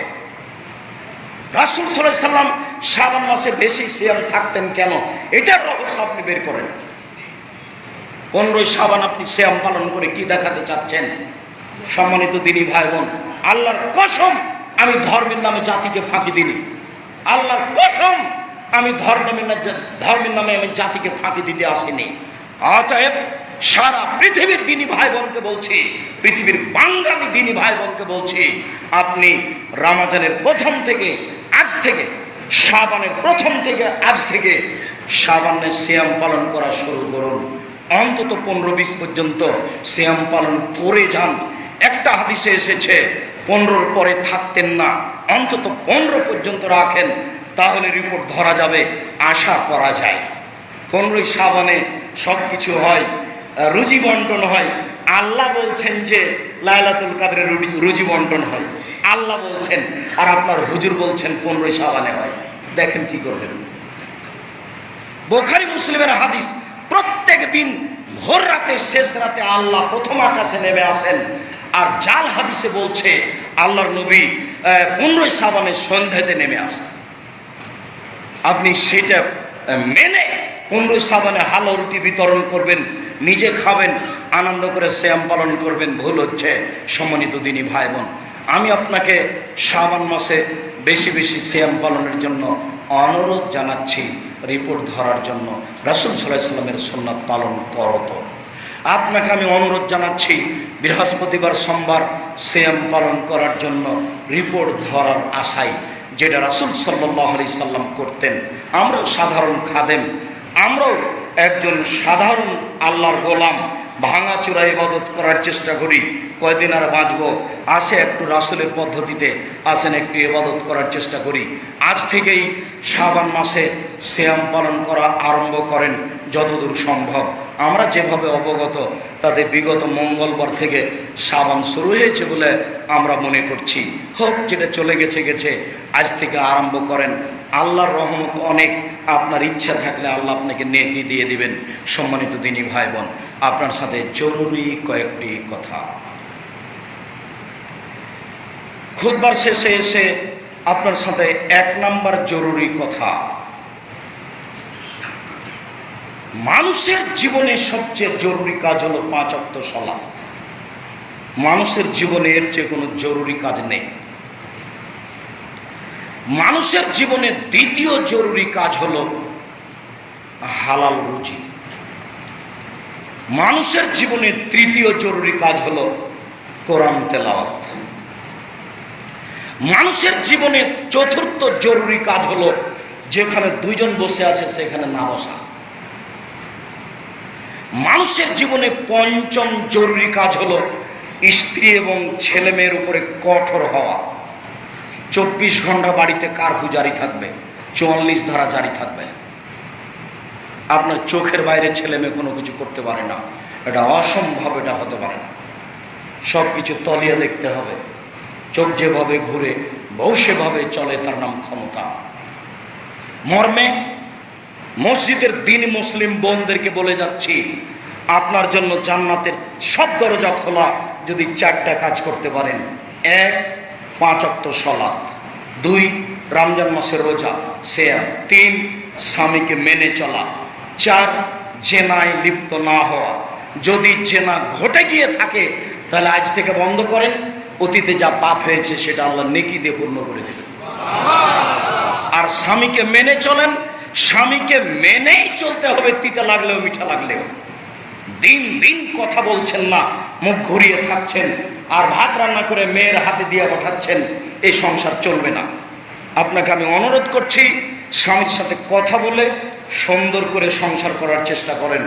রাসূল সাল্লাল্লাহু আলাইহি সাল্লাম শাবান মাসে বেশি সিয়াম থাকতেন কেন, এটার রহস্য আপনি বের করেন। 15ই শাবান আপনি সিয়াম পালন করে কি দেখাতে চাচ্ছেন? সম্মানিত দিনী ভাই বোন, আল্লাহর কসম আমি ধর্মের নামে জাতিকে ফাঁকি দিইনি। আল্লাহর কসম আমি ধর্মের নামে আমি জাতিকে ফাঁকি দিতে আসিনি। অতএব সারা পৃথিবীর দিনী ভাই বোনকে বলছি, পৃথিবীর বাঙালি দিনী ভাই বোনকে বলছি, আপনি রমজানের প্রথম থেকে আজ থেকে, শাবানের প্রথম থেকে আজ থেকে শাবানের সিয়াম পালন করা শুরু করুন। অন্তত 15-20 পর্যন্ত সিয়াম পালন করে যান। একটা হাদিসে এসেছে 15-র পরে থাকতেন না, অন্তত 15 পর্যন্ত রাখেন, তাহলে রিপোর্ট ধরা যাবে, আশা করা যায়। 15ই শাবানে সব কিছু হয়, রুজি বন্টন হয়। আল্লাহ বলছেন যে লাইলাতুল কাদরের রুজি বন্টন হয়, আল্লাহ বলছেন, আর আপনার হুজুর বলছেন 15ই শাবানে হয়। দেখেন কি করবেন। বুখারী মুসলিমের হাদিস, প্রত্যেক দিন ভোর রাতে, শেষ রাতে আল্লাহ প্রথম আকাশে নেমে আসেন। আর জাল হাদিসে বলছে আল্লাহর নবী 15ই শাবানের সন্ধ্যাতে নেমে আসেন। আপনি সেটা মেনে 15ই শাবানে হালুয়া রুটি বিতরণ করবেন, নিজে খাবেন, আনন্দ করে সিয়াম পালন করবেন, ভুল হচ্ছে। সম্মানিত দিনী ভাই বোন, আমি আপনাকে শাবান মাসে বেশি বেশি সিয়াম পালনের জন্য অনুরোধ জানাচ্ছি, রিপোর্ট ধরার জন্য। রাসূল সাল্লাল্লাহু আলাইহি ওয়াসাল্লামের সুন্নাত পালন করত। আপনাকে আমি অনুরোধ জানাচ্ছি বৃহস্পতিবার সোমবার সিয়াম পালন করার জন্য, রিপোর্ট ধরার আশায়, যেটা রাসূল সাল্লাল্লাহু আলাইহি সাল্লাম করতেন। আমরাও সাধারণ খাদেম, আমরাও একজন সাধারণ আল্লাহর গোলাম, ভাঙাচোরা ইবাদত করার চেষ্টা করি। কয়দিন আর বাঁচবো, আসে একটু রাসূলের পদ্ধতিতে, আসেন একটু ইবাদত করার চেষ্টা করি। আজ থেকেই শাবান মাসে সিয়াম পালন করা আরম্ভ করেন যতদূর সম্ভব। আমরা যেভাবে অবগত, তাতে বিগত মঙ্গলবার থেকে শাবান শুরু হয়েছে বলে আমরা মনে করছি। হোক, যেটা চলে গেছে গেছে, আজ থেকে আরম্ভ করেন। আল্লাহর রহমত অনেক, আপনার ইচ্ছা থাকলে আল্লাহ আপনাকে নেকি দিয়ে দিবেন। সম্মানিত দিনী ভাই বোন, আপনার সাথে জরুরি কয়েকটি কথা। খুতবার শেষে এসে আপনার সাথে 1 নাম্বার জরুরি কথা, মানুষের জীবনে সবচেয়ে জরুরি কাজ হলো 5 ওয়াক্ত সালাত। মানুষের জীবনে এর চেয়ে কোনো জরুরি কাজ নেই। মানুষের জীবনে দ্বিতীয় জরুরি কাজ হলো হালাল রুজি। মানুষের জীবনে তৃতীয় জরুরি কাজ হলো কোরআন তেলাওয়াত। মানুষের জীবনে চতুর্থ জরুরি কাজ হলো যেখানে 2 জন বসে আছে সেখানে না বসা। মানুষের জীবনে 5ম জরুরি কাজ হলো স্ত্রী এবং ছেলে মেয়ের উপরে কঠোর হওয়া। 24 ঘন্টা বাড়িতে কারফিউ জারি থাকবে, 44 ধারা জারি থাকবে। আপনার চোখের বাইরে ছেলে মেয়ে কোনো কিছু করতে পারে না, এটা অসম্ভব, এটা হতে পারে না। সব কিছু তলিয়ে দেখতে হবে। চোখ যেভাবে ঘুরে বউ সেভাবে চলে, তার নাম ক্ষমতা। মর্মে মসজিদের দিন মুসলিম বোনদেরকে বলে যাচ্ছি, আপনার জন্য জান্নাতের সব দরজা খোলা যদি 4টা কাজ করতে পারেন। 1, 5 ওয়াক্ত সালাত। 2, রমজান মাসের রোজা সিয়াম। 3, স্বামীকে মেনে চলা। 4, জেনায় লিপ্ত না হওয়া। যদি জেনা ঘটে গিয়ে থাকে তাহলে আজ থেকে বন্ধ করেন, অতীতে যা পাপ হয়েছে সেটা আল্লাহ নেকি দিয়ে পূর্ণ করে দেবেন। আর স্বামীকে মেনে চলেন, স্বামীকে মেনেই চলতে হবে, তিতা লাগলেও মিঠা লাগলেও। দিন দিন কথা বলছেন না, মুখ ঘুরিয়ে থাকছেন, আর ভাত রান্না করে মেয়ের হাতে দিয়ে পাঠাচ্ছেন, এই সংসার চলবে না। আপনাকে আমি অনুরোধ করছি, স্বামীর সাথে কথা বলে সুন্দর করে সংসার করার চেষ্টা করেন।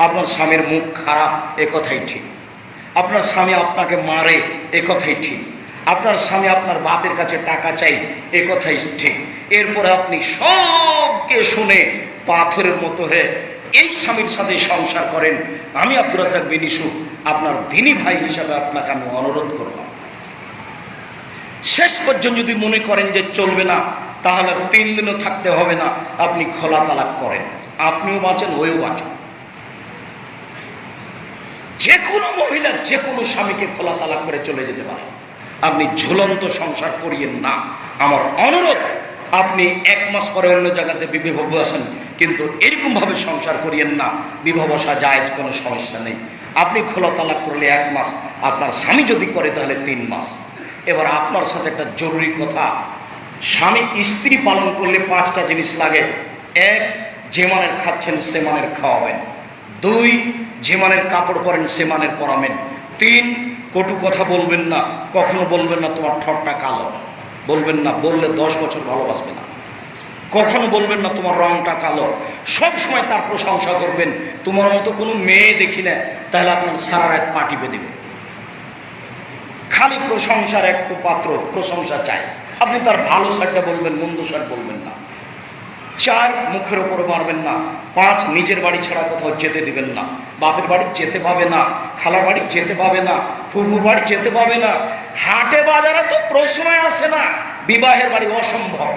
আপনার স্বামীর মুখ খারাপ, এ কথাই ঠিক। আপনার স্বামী আপনাকে মারে, এ কথাই ঠিক। আপনার স্বামী আপনার বাপের কাছে টাকা চাই, এ কথাই ঠিক। এরপরে আপনি সবকে শুনে পাথরের মতো হয়ে এই স্বামীর সাথে সংসার করেন। আমি আব্দুর রাজ্জাক বিন ইউসুফ আপনার দিনী ভাই হিসাবে আপনাকে আমি অনুরোধ করব, শেষ পর্যন্ত যদি মনে করেন যে চলবে না, তাহলে 3 দিনও থাকতে হবে না, আপনি খোলা তালাক করেন, আপনিও বাঁচেন, ওইও বাঁচেন। যে কোনো মহিলা যে কোনো স্বামীকে খোলা তালাক করে চলে যেতে পারে। আপনি ঝুলন্ত সংসার করিয়েন না। আমার অনুরোধ, আপনি 1 মাস পরে অন্য জায়গাতে বিবাহ বসেন, কিন্তু এরকমভাবে সংসার করিয়েন না। বিবাহ বসা জায়েজ, কোনো সমস্যা নেই। আপনি খোলা তালাক করলে 1 মাস, আপনার স্বামী যদি করে তাহলে 3 মাস। এবার আপনার সাথে একটা জরুরি কথা, স্বামী স্ত্রী পালন করলে 5টা জিনিস লাগে। 1, যে মানের খাচ্ছেন সে মানের খাওয়াবেন। 2, যে মানের কাপড় পরেন সে মানের পরাবেন। 3, কটু কথা বলবেন না, কখনো বলবেন না তোমার ঠোঁটটা কালো, বলবেন না, বললে 10 বছর ভালোবাসবে না। কখনো বলবেন না তোমার রংটা কালো, সব সময় তার প্রশংসা করবেন। তোমার মতো কোনো মেয়ে দেখি না, তাহলে আপনার সারা রাত পা টিপে দেবে। খালি প্রশংসার একটু পাত্র, প্রশংসা চাই। আপনি তার ভালো সাইডটা বলবেন, মন্দ সাইড বলবেন না। 4, মুখের ওপরে মারবেন না। 5, নিজের বাড়ি ছাড়া কোথাও যেতে দিবেন না। বাপের বাড়ি যেতে পাবে না, খালার বাড়ি যেতে পাবে না, ফুফুর বাড়ি যেতে পাবে না। হাটে বাজারে তো প্রশ্নই আসে না। বিবাহের বাড়ি অসম্ভব।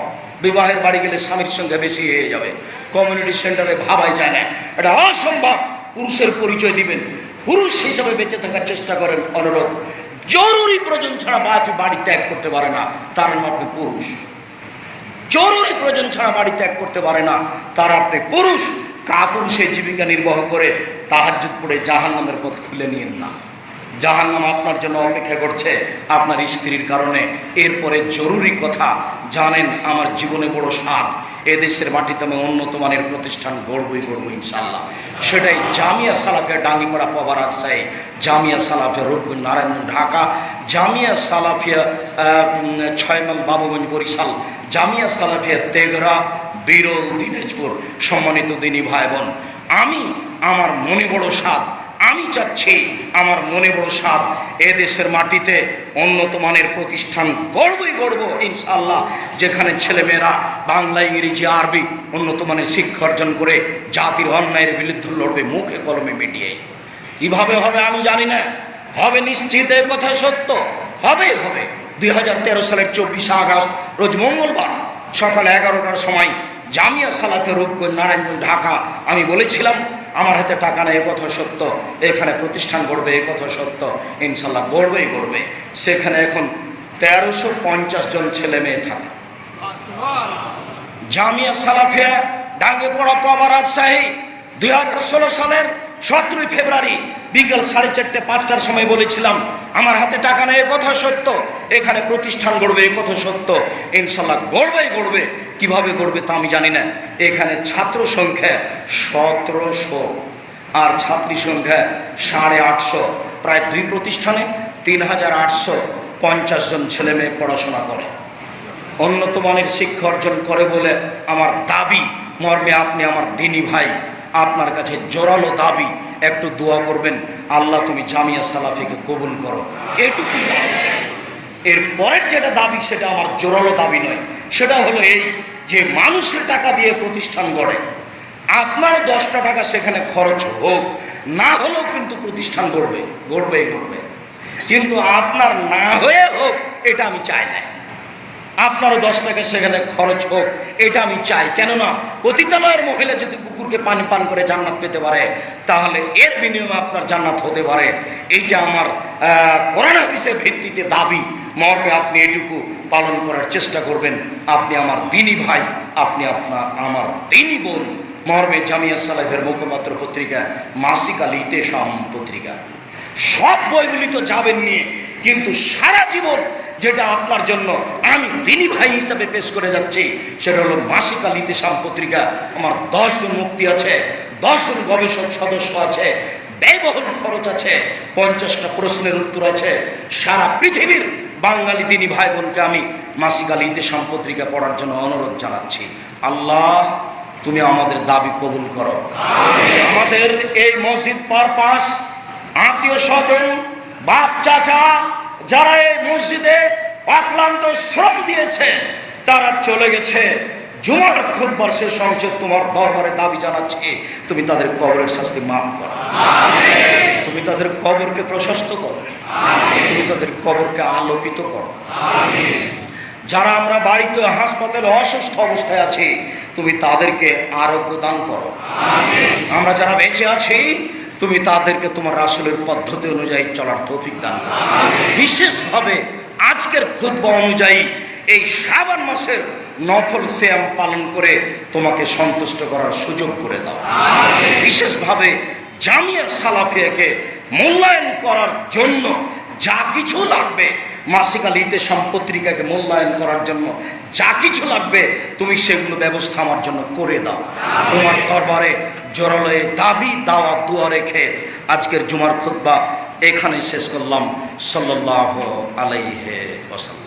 বিবাহের বাড়ি গেলে স্বামীর সঙ্গে বেশি হয়ে যাবে। কমিউনিটি সেন্টারে ভাবাই যায় না, এটা অসম্ভব। পুরুষের পরিচয় দিবেন, পুরুষ হিসাবে বেঁচে থাকার চেষ্টা করেন। অনুরোধ, জরুরি প্রয়োজন ছাড়া বাড়ি ত্যাগ করতে পারে না, তার নাম আপনি পুরুষ। জরুরি প্রয়োজন ছাড়া বাড়ি ত্যাগ করতে পারে না, তার আপনি পুরুষ। কাপুরুষ সেই জীবিকা নির্বাহ করে তাহাজ্জুদ পড়ে জাহান্নামের পথ খুলে নিয়েন না। জাহান্নাম আপনার জন্য অপেক্ষা করছে আপনার স্ত্রীর কারণে। এরপরে জরুরি কথা জানেন, আমার জীবনে বড় স্বাদ, এদেশের মাটিতে আমি উন্নত মানের প্রতিষ্ঠান গড়বই ইনশাল্লাহ। সেটাই জামিয়া সালাফিয়া ডাঙ্গিপাড়া পাওয়া রাজশাহী, জামিয়া সালাফিয়া রূপগঞ্জ নারায়ণগঞ্জ ঢাকা, জামিয়া সালাফিয়া 6 মাইল বাবুগঞ্জ বরিশাল, জামিয়া সালাফিয়া তেঘরা বিরল দিনাজপুর। সম্মানিত দিনী ভাই বোন, আমার মনে বড় স্বাদ, আমি চাচ্ছি, আমার মনে বড় স্বাদ এদেশের মাটিতে উন্নত মানের প্রতিষ্ঠান গড়ব ইনশাআল্লাহ, যেখানে ছেলেমেয়েরা বাংলা, ইংরেজি, আরবি উন্নত মানের শিক্ষা অর্জন করে জাতির অন্যায়ের বিরুদ্ধে লড়বে মুখে কলমে মিটিয়ে। কীভাবে হবে আমি জানি না, হবে নিশ্চিত, এ কথা সত্য, হবে 2013 সালের 24 আগস্ট রোজ মঙ্গলবার সকাল 11টার সময় জামিয়া সালাফিয়া রূপগঞ্জ নারায়ণগঞ্জ ঢাকা। আমি বলেছিলাম আমার হাতে টাকা নেই, এ কথা সত্য, এখানে প্রতিষ্ঠান গড়বে, এ কথা সত্য, ইনশাল্লাহ গড়বে। সেখানে এখন 1350 জন ছেলে মেয়ে থাকে। জামিয়া সালাফিয়া ডাঙ্গিপাড়া পাওয়া রাজশাহী 2016 সালের 17 ফেব্রুয়ারি বিকাল 4:30-5টার সময় বলেছিলাম আমার হাতে টাকা নেই, এ কথা সত্য, এখানে প্রতিষ্ঠান গড়বে, এ কথা সত্য, ইনশাল্লাহ গড়বে। কিভাবে গড়বে তা আমি জানি না। এখানে ছাত্র সংখ্যা 1700 আর ছাত্রী সংখ্যা 850, প্রায় 2 প্রতিষ্ঠানে 3850 জন ছেলে মেয়ে পড়াশোনা করে, উন্নত মানের শিক্ষা অর্জন করে বলে আমার দাবি। মর্মে আপনি আমার দিনী ভাই, আপনার কাছে জোরালো দাবি, একটু দোয়া করবেন, আল্লাহ তুমি জামিয়া সালাফিকে কবুল করো, এটুকুই দাবি। এর পরের যেটা দাবি সেটা আমার জোরালো দাবি নয়, সেটা হলো এই যে মানুষের টাকা দিয়ে প্রতিষ্ঠান গড়ে, আপনার 10টা টাকা সেখানে খরচ হোক, না হলেও কিন্তু প্রতিষ্ঠান গড়বে, কিন্তু আপনার না হয়ে হোক এটা আমি চাই না। আপনারও 10 টাকা সেখানে খরচ হোক, এটা আমি চাই। কেননা পতিতালয়ের মহিলা যদি কুকুরকে পানি পান করে জান্নাত পেতে পারে, তাহলে এর বিনিময়ে আপনার জান্নাত হতে পারে। এইটা আমার কোরআন হাদিসের ভিত্তিতে দাবি। মর্মে আপনি এটুকু পালন করার চেষ্টা করবেন। আপনি আমার দিনী ভাই, আপনি আমার দিনী বোন। মর্মে জামিয়া সালাফের মুখপাত্র পত্রিকা মাসিক আল ইতেশাম পত্রিকা, সব বইগুলি তো যাবেন নিয়ে, কিন্তু সারা জীবন যেটা আপনার জন্য আমি দিনী ভাই হিসাবে পেশ করে যাচ্ছি সেটা হলো মাসিক আল ইতেশাম পত্রিকা। আমার 10 জন মুফতি আছে, 10 জন গবেষক সদস্য আছে, ব্যয়বহুল খরচ আছে, 50টা প্রশ্নের উত্তর আছে। সারা পৃথিবীর বাঙালি দিনী ভাই বোনকে আমি মাসিক আল ইতেশাম পত্রিকা পড়ার জন্য অনুরোধ জানাচ্ছি। আল্লাহ তুমি আমাদের দাবি কবুল করো। আমাদের এই মসজিদ পারপাস আত্মীয় স্বজন, বাপ চাচা যারা এই মসজিদে অক্লান্ত শ্রম দিয়েছে, তারা চলে গেছে। জুমার খুতবার শেষ হয়েছে, তোমার দরবারে দাবি জানাচ্ছি তুমি তাদের কবরের শাস্তি মাফ করো, তুমি তাদের কবরকে প্রশস্ত করো, তুমি তাদের কবরকে আলোকিত করো। যারা আমরা বাড়িতে হাসপাতালে অসুস্থ অবস্থায় আছি, তুমি তাদেরকে আরোগ্য দান করো। আমরা যারা বেঁচে আছি, তুমি তাদেরকে তোমার রাসূলের পদ্ধতি অনুযায়ী চলার তৌফিক দান করো। বিশেষভাবে আজকের খুতবা অনুযায়ী এই শাবান মাসের নফল সিয়াম পালন করে তোমাকে সন্তুষ্ট করার সুযোগ করে দাও। বিশেষভাবে জামিয়া সালাফিয়াকে মূল্যায়ন করার জন্য যা কিছু লাগবে, মাসিক আল ইতেশাম পত্রিকাকে মূল্যায়ন করার জন্য যা কিছু লাগবে, তুমি সেগুলো ব্যবস্থা আমার জন্য করে দাও। তোমার দরবারে জোরালো দাবি, দাওয়া, দোয়া রেখে আজকের জুমার খুতবা এখানে শেষ করলাম। সাল্লাল্লাহু আলাইহি ওয়াসাল্লাম।